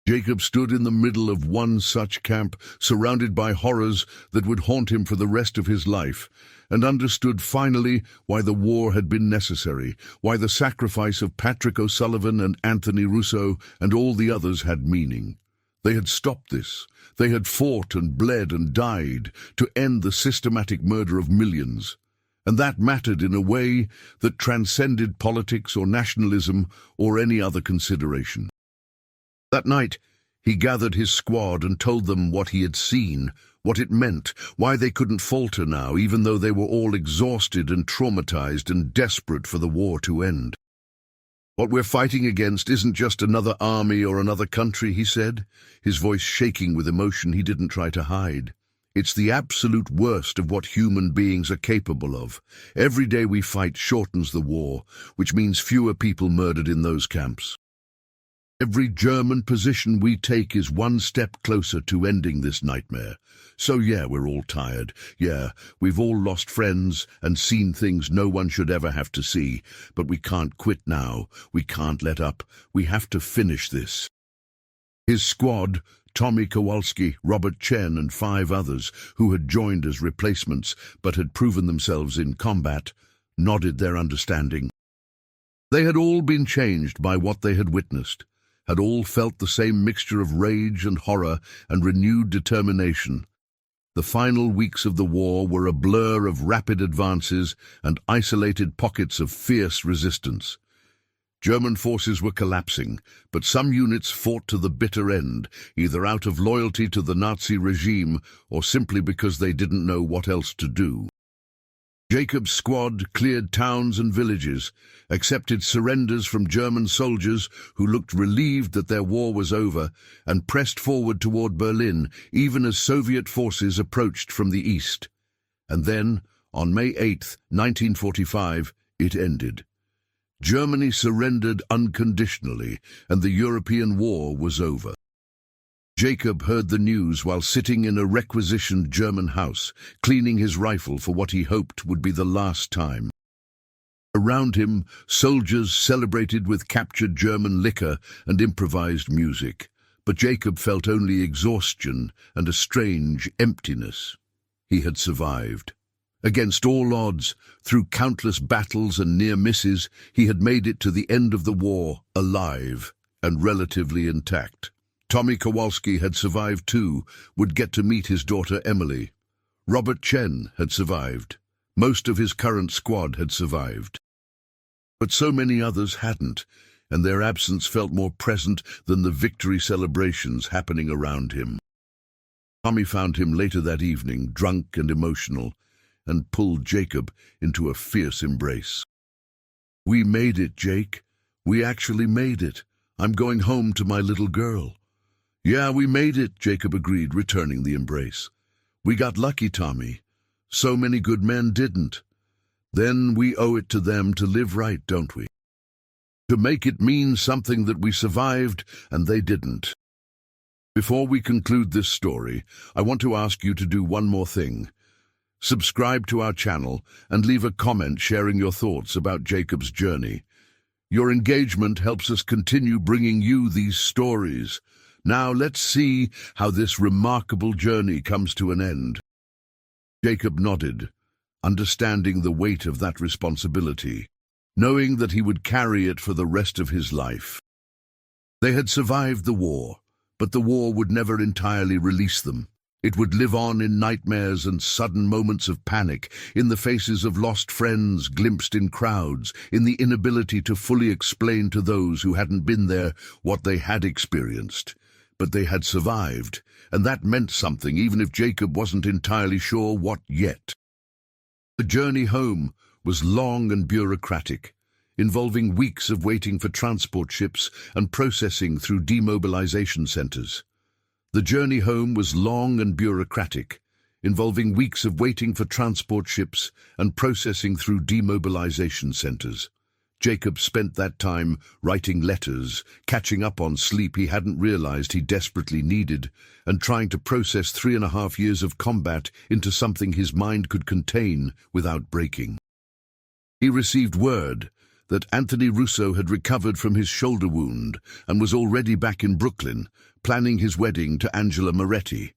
Jacob stood in the middle of one such camp, surrounded by horrors that would haunt him for the rest of his life, and understood finally why the war had been necessary, why the sacrifice of Patrick O'Sullivan and Anthony Russo and all the others had meaning. They had stopped this. They had fought and bled and died to end the systematic murder of millions. And that mattered in a way that transcended politics or nationalism or any other consideration. That night, he gathered his squad and told them what he had seen, what it meant, why they couldn't falter now, even though they were all exhausted and traumatized and desperate for the war to end. "What we're fighting against isn't just another army or another country," he said, his voice shaking with emotion he didn't try to hide. "It's the absolute worst of what human beings are capable of. Every day we fight shortens the war, which means fewer people murdered in those camps. Every German position we take is one step closer to ending this nightmare. So yeah, we're all tired. Yeah, we've all lost friends and seen things no one should ever have to see. But we can't quit now. We can't let up. We have to finish this." His squad, Tommy Kowalski, Robert Chen and 5 others, who had joined as replacements but had proven themselves in combat, nodded their understanding. They had all been changed by what they had witnessed, had all felt the same mixture of rage and horror and renewed determination. The final weeks of the war were a blur of rapid advances and isolated pockets of fierce resistance. German forces were collapsing, but some units fought to the bitter end, either out of loyalty to the Nazi regime or simply because they didn't know what else to do. Jacob's squad cleared towns and villages, accepted surrenders from German soldiers who looked relieved that their war was over, and pressed forward toward Berlin, even as Soviet forces approached from the east. And then, on May 8, 1945, it ended. Germany surrendered unconditionally, and the European war was over. Jacob heard the news while sitting in a requisitioned German house, cleaning his rifle for what he hoped would be the last time. Around him, soldiers celebrated with captured German liquor and improvised music, but Jacob felt only exhaustion and a strange emptiness. He had survived. Against all odds, through countless battles and near misses, he had made it to the end of the war alive and relatively intact. Tommy Kowalski had survived too, would get to meet his daughter Emily. Robert Chen had survived. Most of his current squad had survived. But so many others hadn't, and their absence felt more present than the victory celebrations happening around him. Tommy found him later that evening, drunk and emotional, and pulled Jacob into a fierce embrace. "We made it, Jake. We actually made it. I'm going home to my little girl." "Yeah, we made it," Jacob agreed, returning the embrace. "We got lucky, Tommy. So many good men didn't. Then we owe it to them to live right, don't we? To make it mean something that we survived and they didn't." Before we conclude this story, I want to ask you to do one more thing. Subscribe to our channel and leave a comment sharing your thoughts about Jacob's journey. Your engagement helps us continue bringing you these stories. Now let's see how this remarkable journey comes to an end. Jacob nodded, understanding the weight of that responsibility, knowing that he would carry it for the rest of his life. They had survived the war, but the war would never entirely release them. It would live on in nightmares and sudden moments of panic, in the faces of lost friends glimpsed in crowds, in the inability to fully explain to those who hadn't been there what they had experienced. But they had survived, and that meant something, even if Jacob wasn't entirely sure what yet. The journey home was long and bureaucratic, involving weeks of waiting for transport ships and processing through demobilization centers. The journey home was long and bureaucratic, involving weeks of waiting for transport ships and processing through demobilization centers. Jacob spent that time writing letters, catching up on sleep he hadn't realized he desperately needed, and trying to process 3.5 years of combat into something his mind could contain without breaking. He received word that Anthony Russo had recovered from his shoulder wound and was already back in Brooklyn, planning his wedding to Angela Moretti.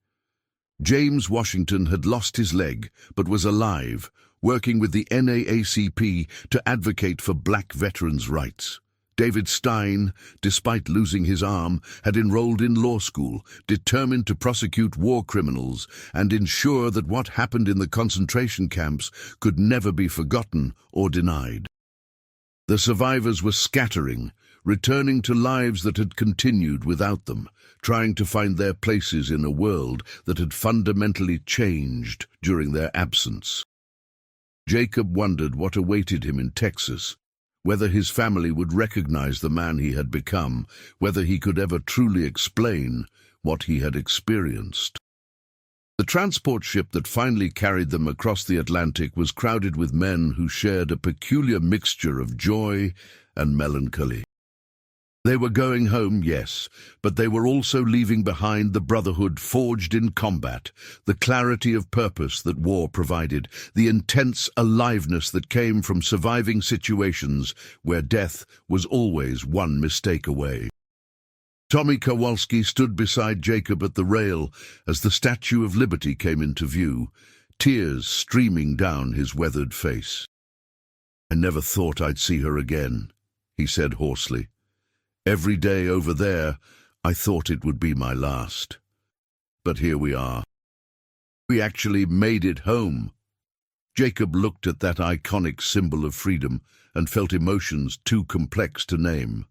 James Washington had lost his leg, but was alive, working with the NAACP to advocate for black veterans' rights. David Stein, despite losing his arm, had enrolled in law school, determined to prosecute war criminals and ensure that what happened in the concentration camps could never be forgotten or denied. The survivors were scattering, returning to lives that had continued without them, trying to find their places in a world that had fundamentally changed during their absence. Jacob wondered what awaited him in Texas, whether his family would recognize the man he had become, whether he could ever truly explain what he had experienced. The transport ship that finally carried them across the Atlantic was crowded with men who shared a peculiar mixture of joy and melancholy. They were going home, yes, but they were also leaving behind the brotherhood forged in combat, the clarity of purpose that war provided, the intense aliveness that came from surviving situations where death was always one mistake away. Tommy Kowalski stood beside Jacob at the rail as the Statue of Liberty came into view, tears streaming down his weathered face. "I never thought I'd see her again," he said hoarsely. "Every day over there, I thought it would be my last. But here we are. We actually made it home." Jacob looked at that iconic symbol of freedom and felt emotions too complex to name.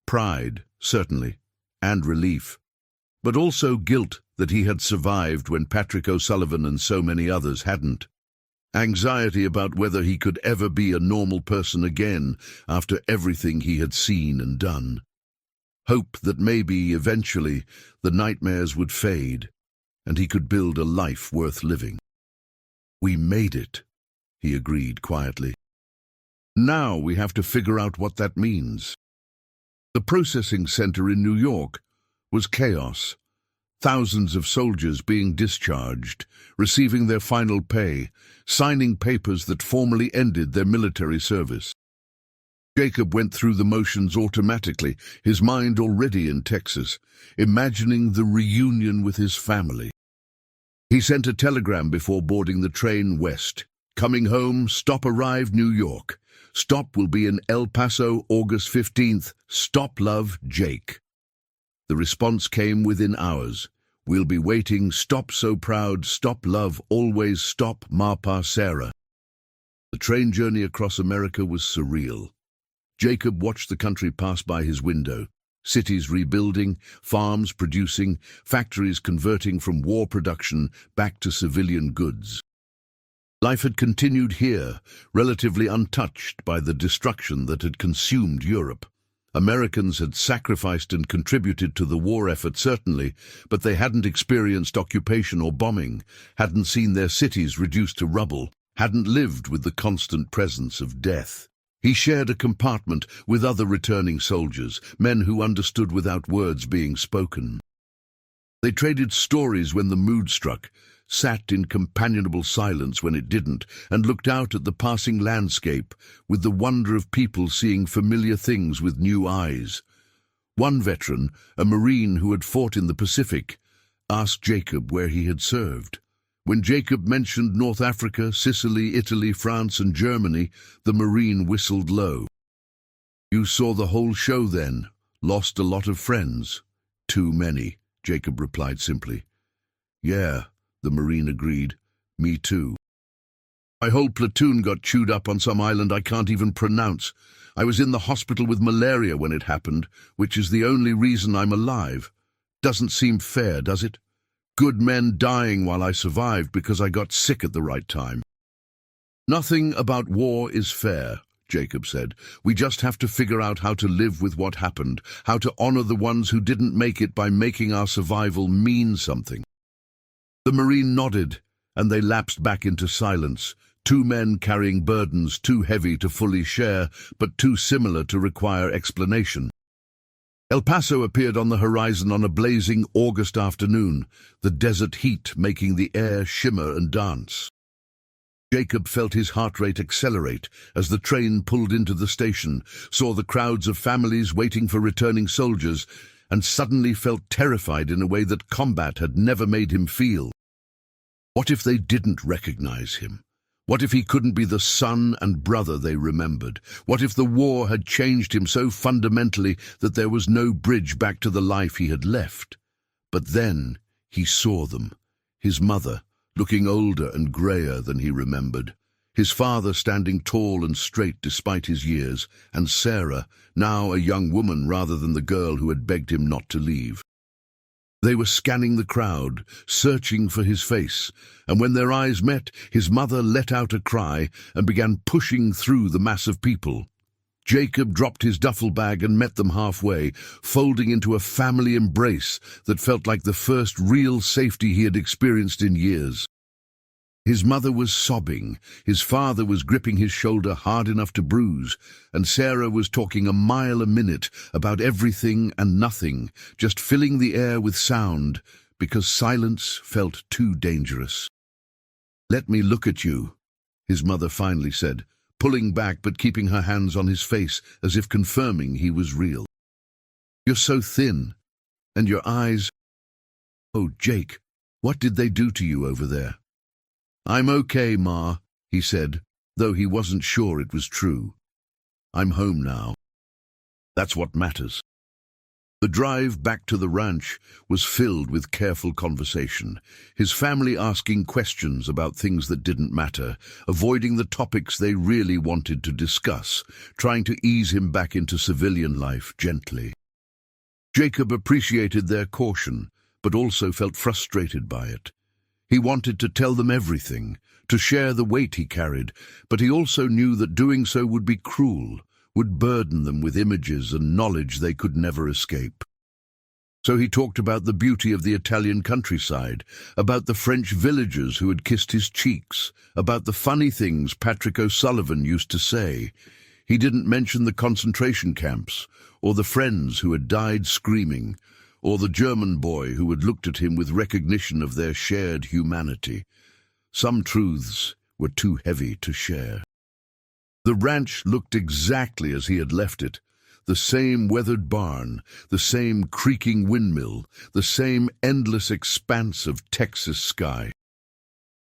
Pride, certainly, and relief, but also guilt that he had survived when Patrick O'Sullivan and so many others hadn't. Anxiety about whether he could ever be a normal person again after everything he had seen and done. Hope that maybe, eventually, the nightmares would fade and he could build a life worth living. "We made it," he agreed quietly. "Now we have to figure out what that means." The processing center in New York was chaos. Thousands of soldiers being discharged, receiving their final pay, signing papers that formally ended their military service. Jacob went through the motions automatically, his mind already in Texas, imagining the reunion with his family. He sent a telegram before boarding the train west. "Coming home, stop arrived New York. Stop will be in El Paso, August 15th. Stop love, Jake." The response came within hours. "We'll be waiting. Stop so proud. Stop love. Always stop, Marpa Sarah." The train journey across America was surreal. Jacob watched the country pass by his window. Cities rebuilding, farms producing, factories converting from war production back to civilian goods. Life had continued here, relatively untouched by the destruction that had consumed Europe. Americans had sacrificed and contributed to the war effort, certainly, but they hadn't experienced occupation or bombing, hadn't seen their cities reduced to rubble, hadn't lived with the constant presence of death. He shared a compartment with other returning soldiers, men who understood without words being spoken. They traded stories when the mood struck, sat in companionable silence when it didn't, and looked out at the passing landscape with the wonder of people seeing familiar things with new eyes. One veteran, a Marine who had fought in the Pacific, asked Jacob where he had served. When Jacob mentioned North Africa, Sicily, Italy, France and Germany, the Marine whistled low. "You saw the whole show then? Lost a lot of friends?" "Too many," Jacob replied simply. "Yeah," the Marine agreed. "Me too. My whole platoon got chewed up on some island I can't even pronounce. I was in the hospital with malaria when it happened, which is the only reason I'm alive. Doesn't seem fair, does it? Good men dying while I survived because I got sick at the right time." "Nothing about war is fair," Jacob said. "We just have to figure out how to live with what happened, how to honor the ones who didn't make it by making our survival mean something." The Marine nodded, and they lapsed back into silence, two men carrying burdens too heavy to fully share, but too similar to require explanation. El Paso appeared on the horizon on a blazing August afternoon, the desert heat making the air shimmer and dance. Jacob felt his heart rate accelerate as the train pulled into the station, saw the crowds of families waiting for returning soldiers, and suddenly felt terrified in a way that combat had never made him feel. What if they didn't recognize him? What if he couldn't be the son and brother they remembered? What if the war had changed him so fundamentally that there was no bridge back to the life he had left? But then he saw them. His mother, looking older and greyer than he remembered. His father standing tall and straight despite his years, and Sarah, now a young woman rather than the girl who had begged him not to leave. They were scanning the crowd, searching for his face, and when their eyes met, his mother let out a cry and began pushing through the mass of people. Jacob dropped his duffel bag and met them halfway, folding into a family embrace that felt like the first real safety he had experienced in years. His mother was sobbing, his father was gripping his shoulder hard enough to bruise, and Sarah was talking a mile a minute about everything and nothing, just filling the air with sound, because silence felt too dangerous. "Let me look at you," his mother finally said, pulling back but keeping her hands on his face as if confirming he was real. "You're so thin, and your eyes—" "Oh, Jake, what did they do to you over there?" "I'm okay, Ma," he said, though he wasn't sure it was true. "I'm home now. That's what matters." The drive back to the ranch was filled with careful conversation, his family asking questions about things that didn't matter, avoiding the topics they really wanted to discuss, trying to ease him back into civilian life gently. Jacob appreciated their caution, but also felt frustrated by it. He wanted to tell them everything, to share the weight he carried, but he also knew that doing so would be cruel, would burden them with images and knowledge they could never escape. So he talked about the beauty of the Italian countryside, about the French villagers who had kissed his cheeks, about the funny things Patrick O'Sullivan used to say. He didn't mention the concentration camps, or the friends who had died screaming, or the German boy who had looked at him with recognition of their shared humanity. Some truths were too heavy to share. The ranch looked exactly as he had left it. The same weathered barn, the same creaking windmill, the same endless expanse of Texas sky.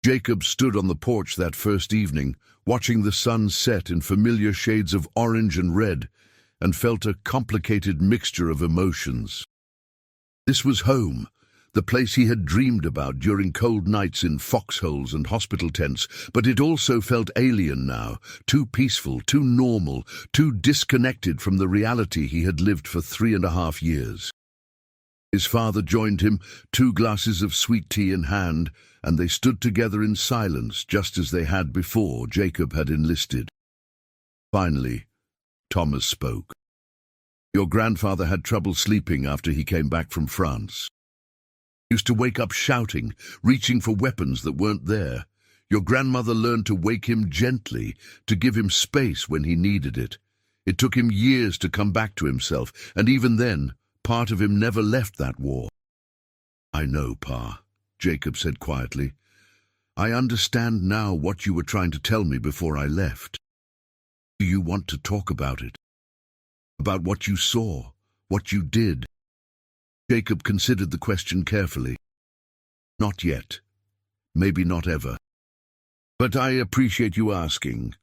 Jacob stood on the porch that first evening, watching the sun set in familiar shades of orange and red, and felt a complicated mixture of emotions. This was home, the place he had dreamed about during cold nights in foxholes and hospital tents, but it also felt alien now, too peaceful, too normal, too disconnected from the reality he had lived for 3.5 years. His father joined him, 2 glasses of sweet tea in hand, and they stood together in silence just as they had before Jacob had enlisted. Finally, Thomas spoke. "Your grandfather had trouble sleeping after he came back from France. He used to wake up shouting, reaching for weapons that weren't there. Your grandmother learned to wake him gently, to give him space when he needed it. It took him years to come back to himself, and even then, part of him never left that war." "I know, Pa," Jacob said quietly. "I understand now what you were trying to tell me before I left. Do you want to talk about it? About what you saw, what you did?" Jacob considered the question carefully. "Not yet. Maybe not ever. But I appreciate you asking."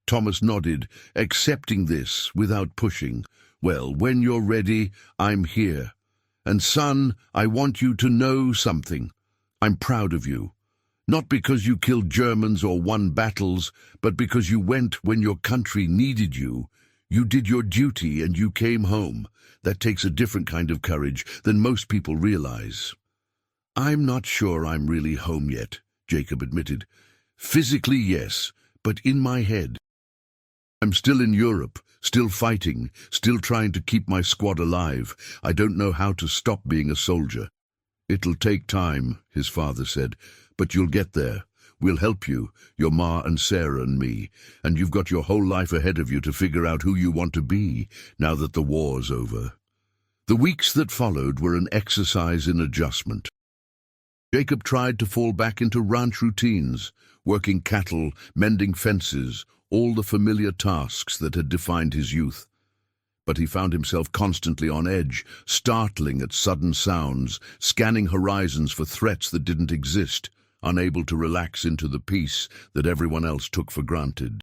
Thomas nodded, accepting this without pushing. "Well, when you're ready, I'm here. And son, I want you to know something. I'm proud of you. Not because you killed Germans or won battles, but because you went when your country needed you. You did your duty and you came home. That takes a different kind of courage than most people realize." "I'm not sure I'm really home yet," Jacob admitted. "Physically, yes, but in my head. I'm still in Europe, still fighting, still trying to keep my squad alive. I don't know how to stop being a soldier." "It'll take time," his father said, "but you'll get there. We'll help you, your Ma and Sarah and me, and you've got your whole life ahead of you to figure out who you want to be now that the war's over." The weeks that followed were an exercise in adjustment. Jacob tried to fall back into ranch routines, working cattle, mending fences, all the familiar tasks that had defined his youth. But he found himself constantly on edge, startling at sudden sounds, scanning horizons for threats that didn't exist, unable to relax into the peace that everyone else took for granted.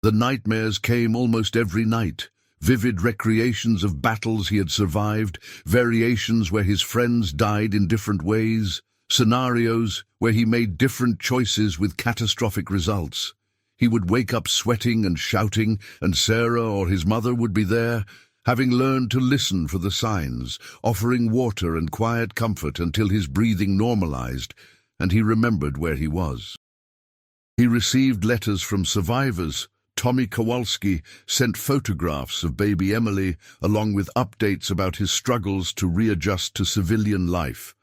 The nightmares came almost every night, vivid recreations of battles he had survived, variations where his friends died in different ways, scenarios where he made different choices with catastrophic results. He would wake up sweating and shouting, and Sarah or his mother would be there, having learned to listen for the signs, offering water and quiet comfort until his breathing normalized, and he remembered where he was. He received letters from survivors. Tommy Kowalski sent photographs of baby Emily, along with updates about his struggles to readjust to civilian life.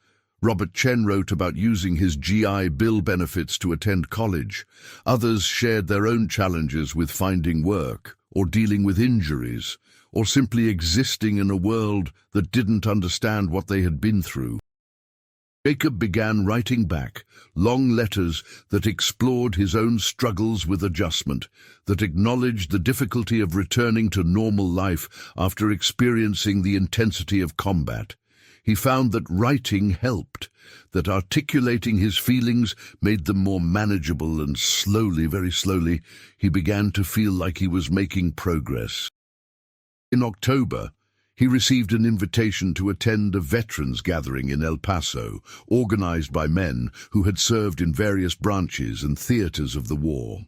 Robert Chen wrote about using his GI Bill benefits to attend college. Others shared their own challenges with finding work, or dealing with injuries, or simply existing in a world that didn't understand what they had been through. Jacob began writing back, long letters that explored his own struggles with adjustment, that acknowledged the difficulty of returning to normal life after experiencing the intensity of combat. He found that writing helped, that articulating his feelings made them more manageable, and slowly, very slowly, he began to feel like he was making progress. In October, he received an invitation to attend a veterans gathering in El Paso, organized by men who had served in various branches and theaters of the war.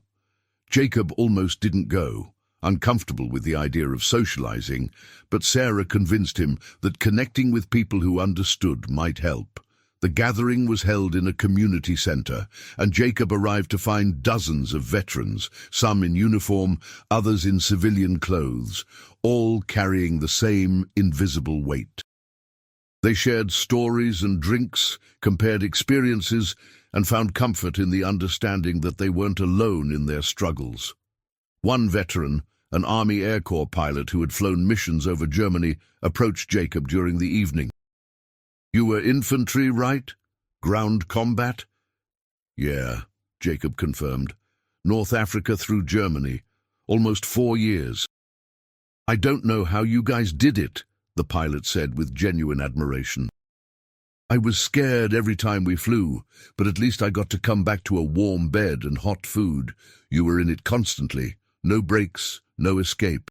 Jacob almost didn't go, uncomfortable with the idea of socializing, but Sarah convinced him that connecting with people who understood might help. The gathering was held in a community center, and Jacob arrived to find dozens of veterans, some in uniform, others in civilian clothes, all carrying the same invisible weight. They shared stories and drinks, compared experiences, and found comfort in the understanding that they weren't alone in their struggles. One veteran, an Army Air Corps pilot who had flown missions over Germany, approached Jacob during the evening. "You were infantry, right? Ground combat?" "Yeah," Jacob confirmed. "North Africa through Germany. Almost 4 years." "I don't know how you guys did it," the pilot said with genuine admiration. "I was scared every time we flew, but at least I got to come back to a warm bed and hot food. You were in it constantly. No breaks, no escape."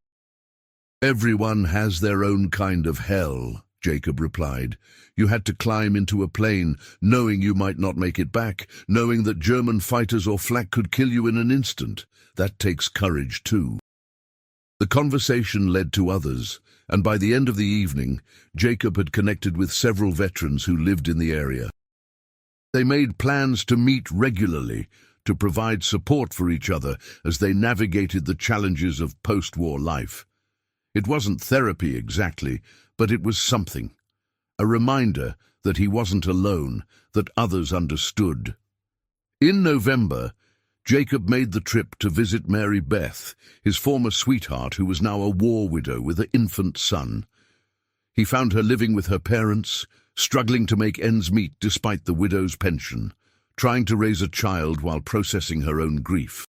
"Everyone has their own kind of hell," Jacob replied. "You had to climb into a plane, knowing you might not make it back, knowing that German fighters or flak could kill you in an instant. That takes courage too." The conversation led to others, and by the end of the evening, Jacob had connected with several veterans who lived in the area. They made plans to meet regularly, to provide support for each other as they navigated the challenges of post-war life. It wasn't therapy exactly, but it was something. A reminder that he wasn't alone, that others understood. In November, Jacob made the trip to visit Mary Beth, his former sweetheart who was now a war widow with an infant son. He found her living with her parents, struggling to make ends meet despite the widow's pension, trying to raise a child while processing her own grief.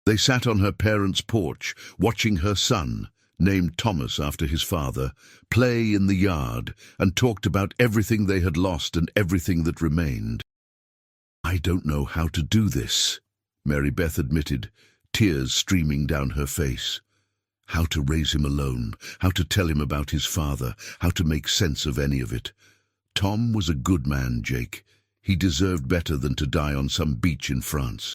They sat on her parents' porch, watching her son, named Thomas after his father, play in the yard, and talked about everything they had lost and everything that remained. "I don't know how to do this," Mary Beth admitted, tears streaming down her face. How to raise him alone, how to tell him about his father, how to make sense of any of it. Tom was a good man, Jake. He deserved better than to die on some beach in France.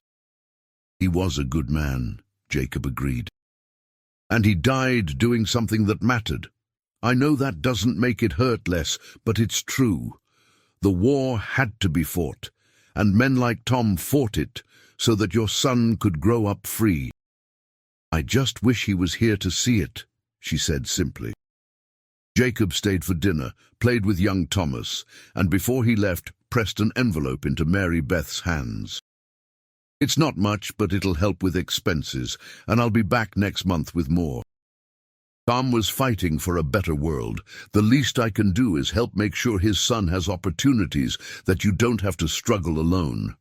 He was a good man, Jacob agreed. And he died doing something that mattered. I know that doesn't make it hurt less, but it's true. The war had to be fought, and men like Tom fought it so that your son could grow up free. I just wish he was here to see it, she said simply. Jacob stayed for dinner, played with young Thomas, and before he left, pressed an envelope into Mary Beth's hands. "It's not much, but it'll help with expenses, and I'll be back next month with more." Tom was fighting for a better world. The least I can do is help make sure his son has opportunities, that you don't have to struggle alone.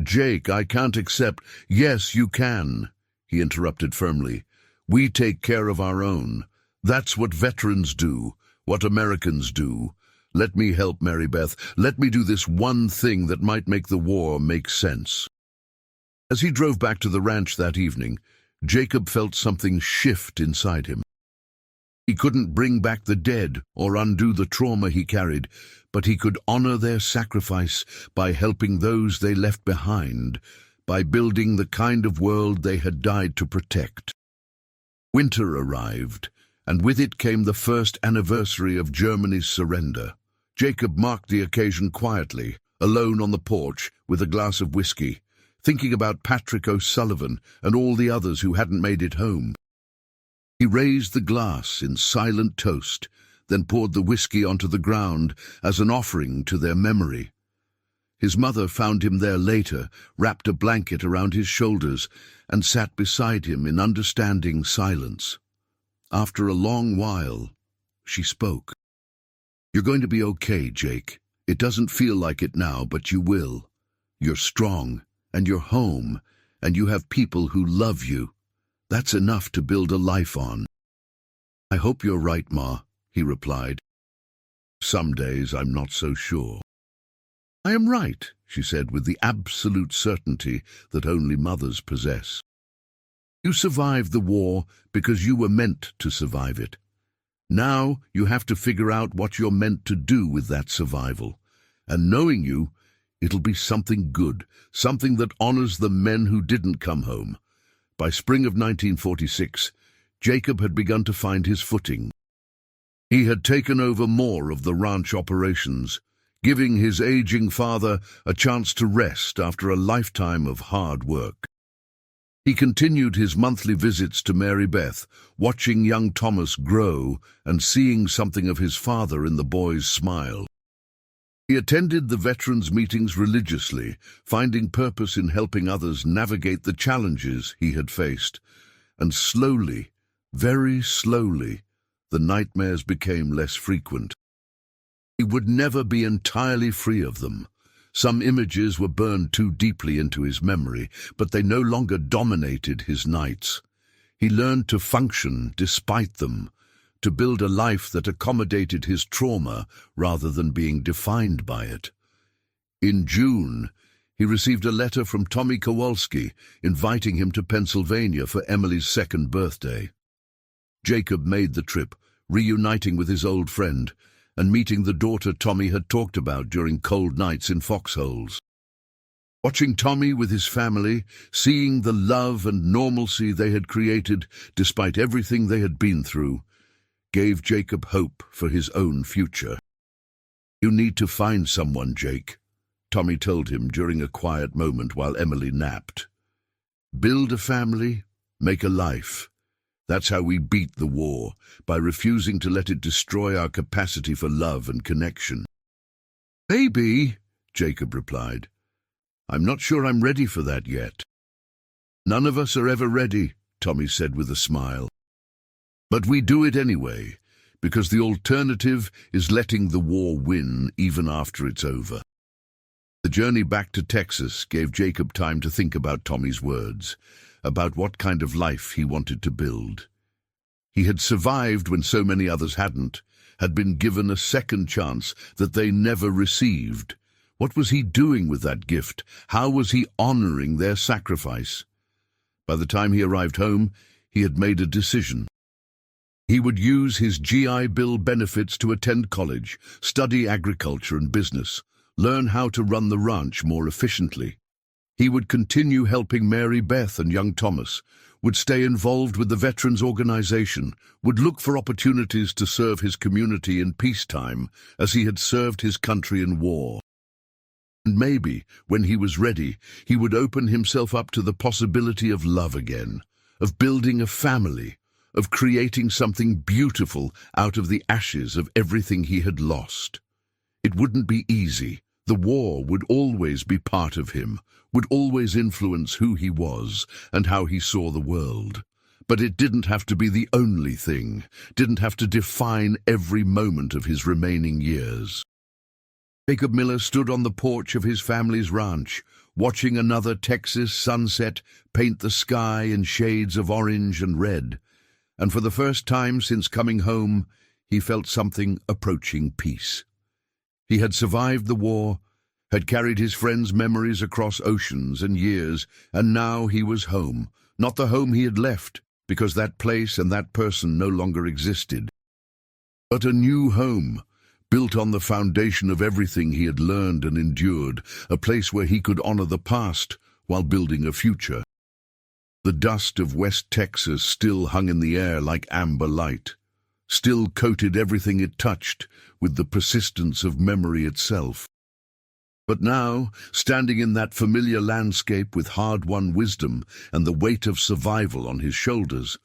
"Jake, I can't accept—" "Yes, you can," he interrupted firmly. "We take care of our own. That's what veterans do, what Americans do. Let me help, Mary Beth. Let me do this one thing that might make the war make sense." As he drove back to the ranch that evening, Jacob felt something shift inside him. He couldn't bring back the dead or undo the trauma he carried, but he could honor their sacrifice by helping those they left behind, by building the kind of world they had died to protect. Winter arrived, and with it came the first anniversary of Germany's surrender. Jacob marked the occasion quietly, alone on the porch with a glass of whiskey, thinking about Patrick O'Sullivan and all the others who hadn't made it home. He raised the glass in silent toast, then poured the whiskey onto the ground as an offering to their memory. His mother found him there later, wrapped a blanket around his shoulders, and sat beside him in understanding silence. After a long while, she spoke. "You're going to be okay, Jake. It doesn't feel like it now, but you will. You're strong, and you're home, and you have people who love you. That's enough to build a life on." "I hope you're right, Ma," he replied. "Some days I'm not so sure." "I am right," she said with the absolute certainty that only mothers possess. "You survived the war because you were meant to survive it. Now you have to figure out what you're meant to do with that survival. And knowing you, it'll be something good, something that honors the men who didn't come home." By spring of 1946, Jacob had begun to find his footing. He had taken over more of the ranch operations, giving his aging father a chance to rest after a lifetime of hard work. He continued his monthly visits to Mary Beth, watching young Thomas grow and seeing something of his father in the boy's smile. He attended the veterans' meetings religiously, finding purpose in helping others navigate the challenges he had faced. And slowly, very slowly, the nightmares became less frequent. He would never be entirely free of them. Some images were burned too deeply into his memory, but they no longer dominated his nights. He learned to function despite them, to build a life that accommodated his trauma rather than being defined by it. In June, he received a letter from Tommy Kowalski inviting him to Pennsylvania for Emily's second birthday. Jacob made the trip, reuniting with his old friend and meeting the daughter Tommy had talked about during cold nights in foxholes. Watching Tommy with his family, seeing the love and normalcy they had created despite everything they had been through, gave Jacob hope for his own future. "You need to find someone, Jake," Tommy told him during a quiet moment while Emily napped. "Build a family, make a life. That's how we beat the war, by refusing to let it destroy our capacity for love and connection." "Maybe," Jacob replied. "I'm not sure I'm ready for that yet." "None of us are ever ready," Tommy said with a smile. "But we do it anyway, because the alternative is letting the war win even after it's over." The journey back to Texas gave Jacob time to think about Tommy's words, about what kind of life he wanted to build. He had survived when so many others hadn't, had been given a second chance that they never received. What was he doing with that gift? How was he honoring their sacrifice? By the time he arrived home, he had made a decision. He would use his GI Bill benefits to attend college, study agriculture and business, learn how to run the ranch more efficiently. He would continue helping Mary Beth and young Thomas, would stay involved with the Veterans Organization, would look for opportunities to serve his community in peacetime as he had served his country in war. And maybe, when he was ready, he would open himself up to the possibility of love again, of building a family, of creating something beautiful out of the ashes of everything he had lost. It wouldn't be easy. The war would always be part of him, would always influence who he was and how he saw the world. But it didn't have to be the only thing, didn't have to define every moment of his remaining years. Jacob Miller stood on the porch of his family's ranch, watching another Texas sunset paint the sky in shades of orange and red. And for the first time since coming home, he felt something approaching peace. He had survived the war, had carried his friends' memories across oceans and years, and now he was home, not the home he had left, because that place and that person no longer existed, but a new home, built on the foundation of everything he had learned and endured, a place where he could honor the past while building a future. The dust of West Texas still hung in the air like amber light, still coated everything it touched with the persistence of memory itself. But now, standing in that familiar landscape with hard-won wisdom and the weight of survival on his shoulders,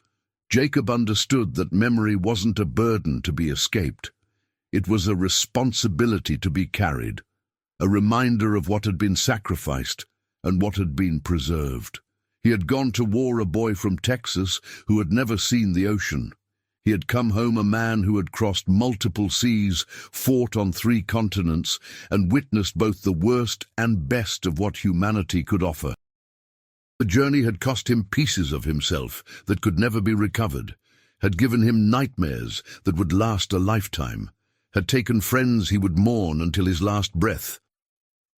Jacob understood that memory wasn't a burden to be escaped. It was a responsibility to be carried, a reminder of what had been sacrificed and what had been preserved. He had gone to war a boy from Texas who had never seen the ocean. He had come home a man who had crossed multiple seas, fought on 3 continents, and witnessed both the worst and best of what humanity could offer. The journey had cost him pieces of himself that could never be recovered, had given him nightmares that would last a lifetime, had taken friends he would mourn until his last breath.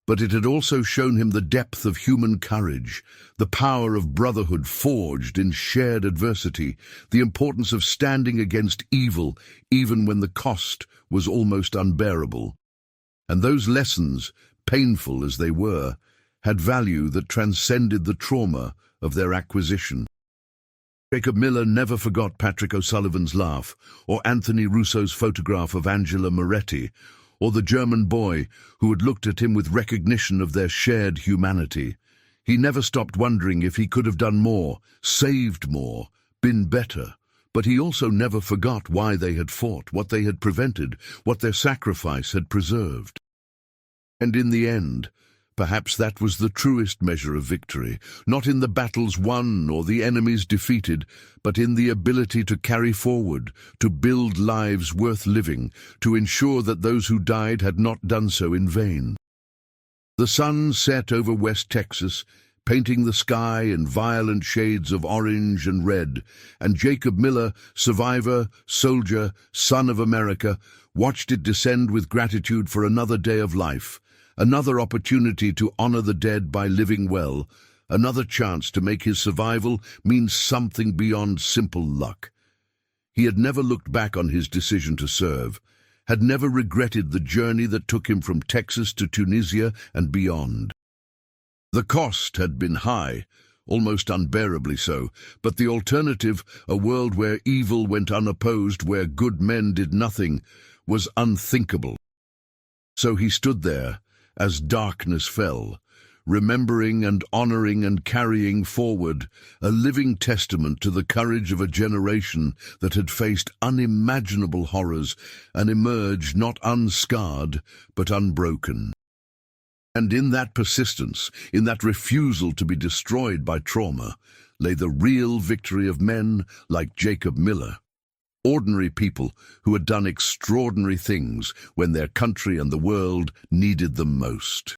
But it had also shown him the depth of human courage, the power of brotherhood forged in shared adversity, the importance of standing against evil even when the cost was almost unbearable. And those lessons, painful as they were, had value that transcended the trauma of their acquisition. Jacob Miller never forgot Patrick O'Sullivan's laugh, or Anthony Russo's photograph of Angela Moretti, or the German boy who had looked at him with recognition of their shared humanity. He never stopped wondering if he could have done more, saved more, been better. But he also never forgot why they had fought, what they had prevented, what their sacrifice had preserved. And in the end, perhaps that was the truest measure of victory, not in the battles won or the enemies defeated, but in the ability to carry forward, to build lives worth living, to ensure that those who died had not done so in vain. The sun set over West Texas, painting the sky in violent shades of orange and red, and Jacob Miller, survivor, soldier, son of America, watched it descend with gratitude for another day of life, another opportunity to honor the dead by living well, another chance to make his survival mean something beyond simple luck. He had never looked back on his decision to serve, had never regretted the journey that took him from Texas to Tunisia and beyond. The cost had been high, almost unbearably so, but the alternative, a world where evil went unopposed, where good men did nothing, was unthinkable. So he stood there, as darkness fell, remembering and honoring and carrying forward, a living testament to the courage of a generation that had faced unimaginable horrors and emerged not unscarred, but unbroken. And in that persistence, in that refusal to be destroyed by trauma, lay the real victory of men like Jacob Miller. Ordinary people who had done extraordinary things when their country and the world needed them most.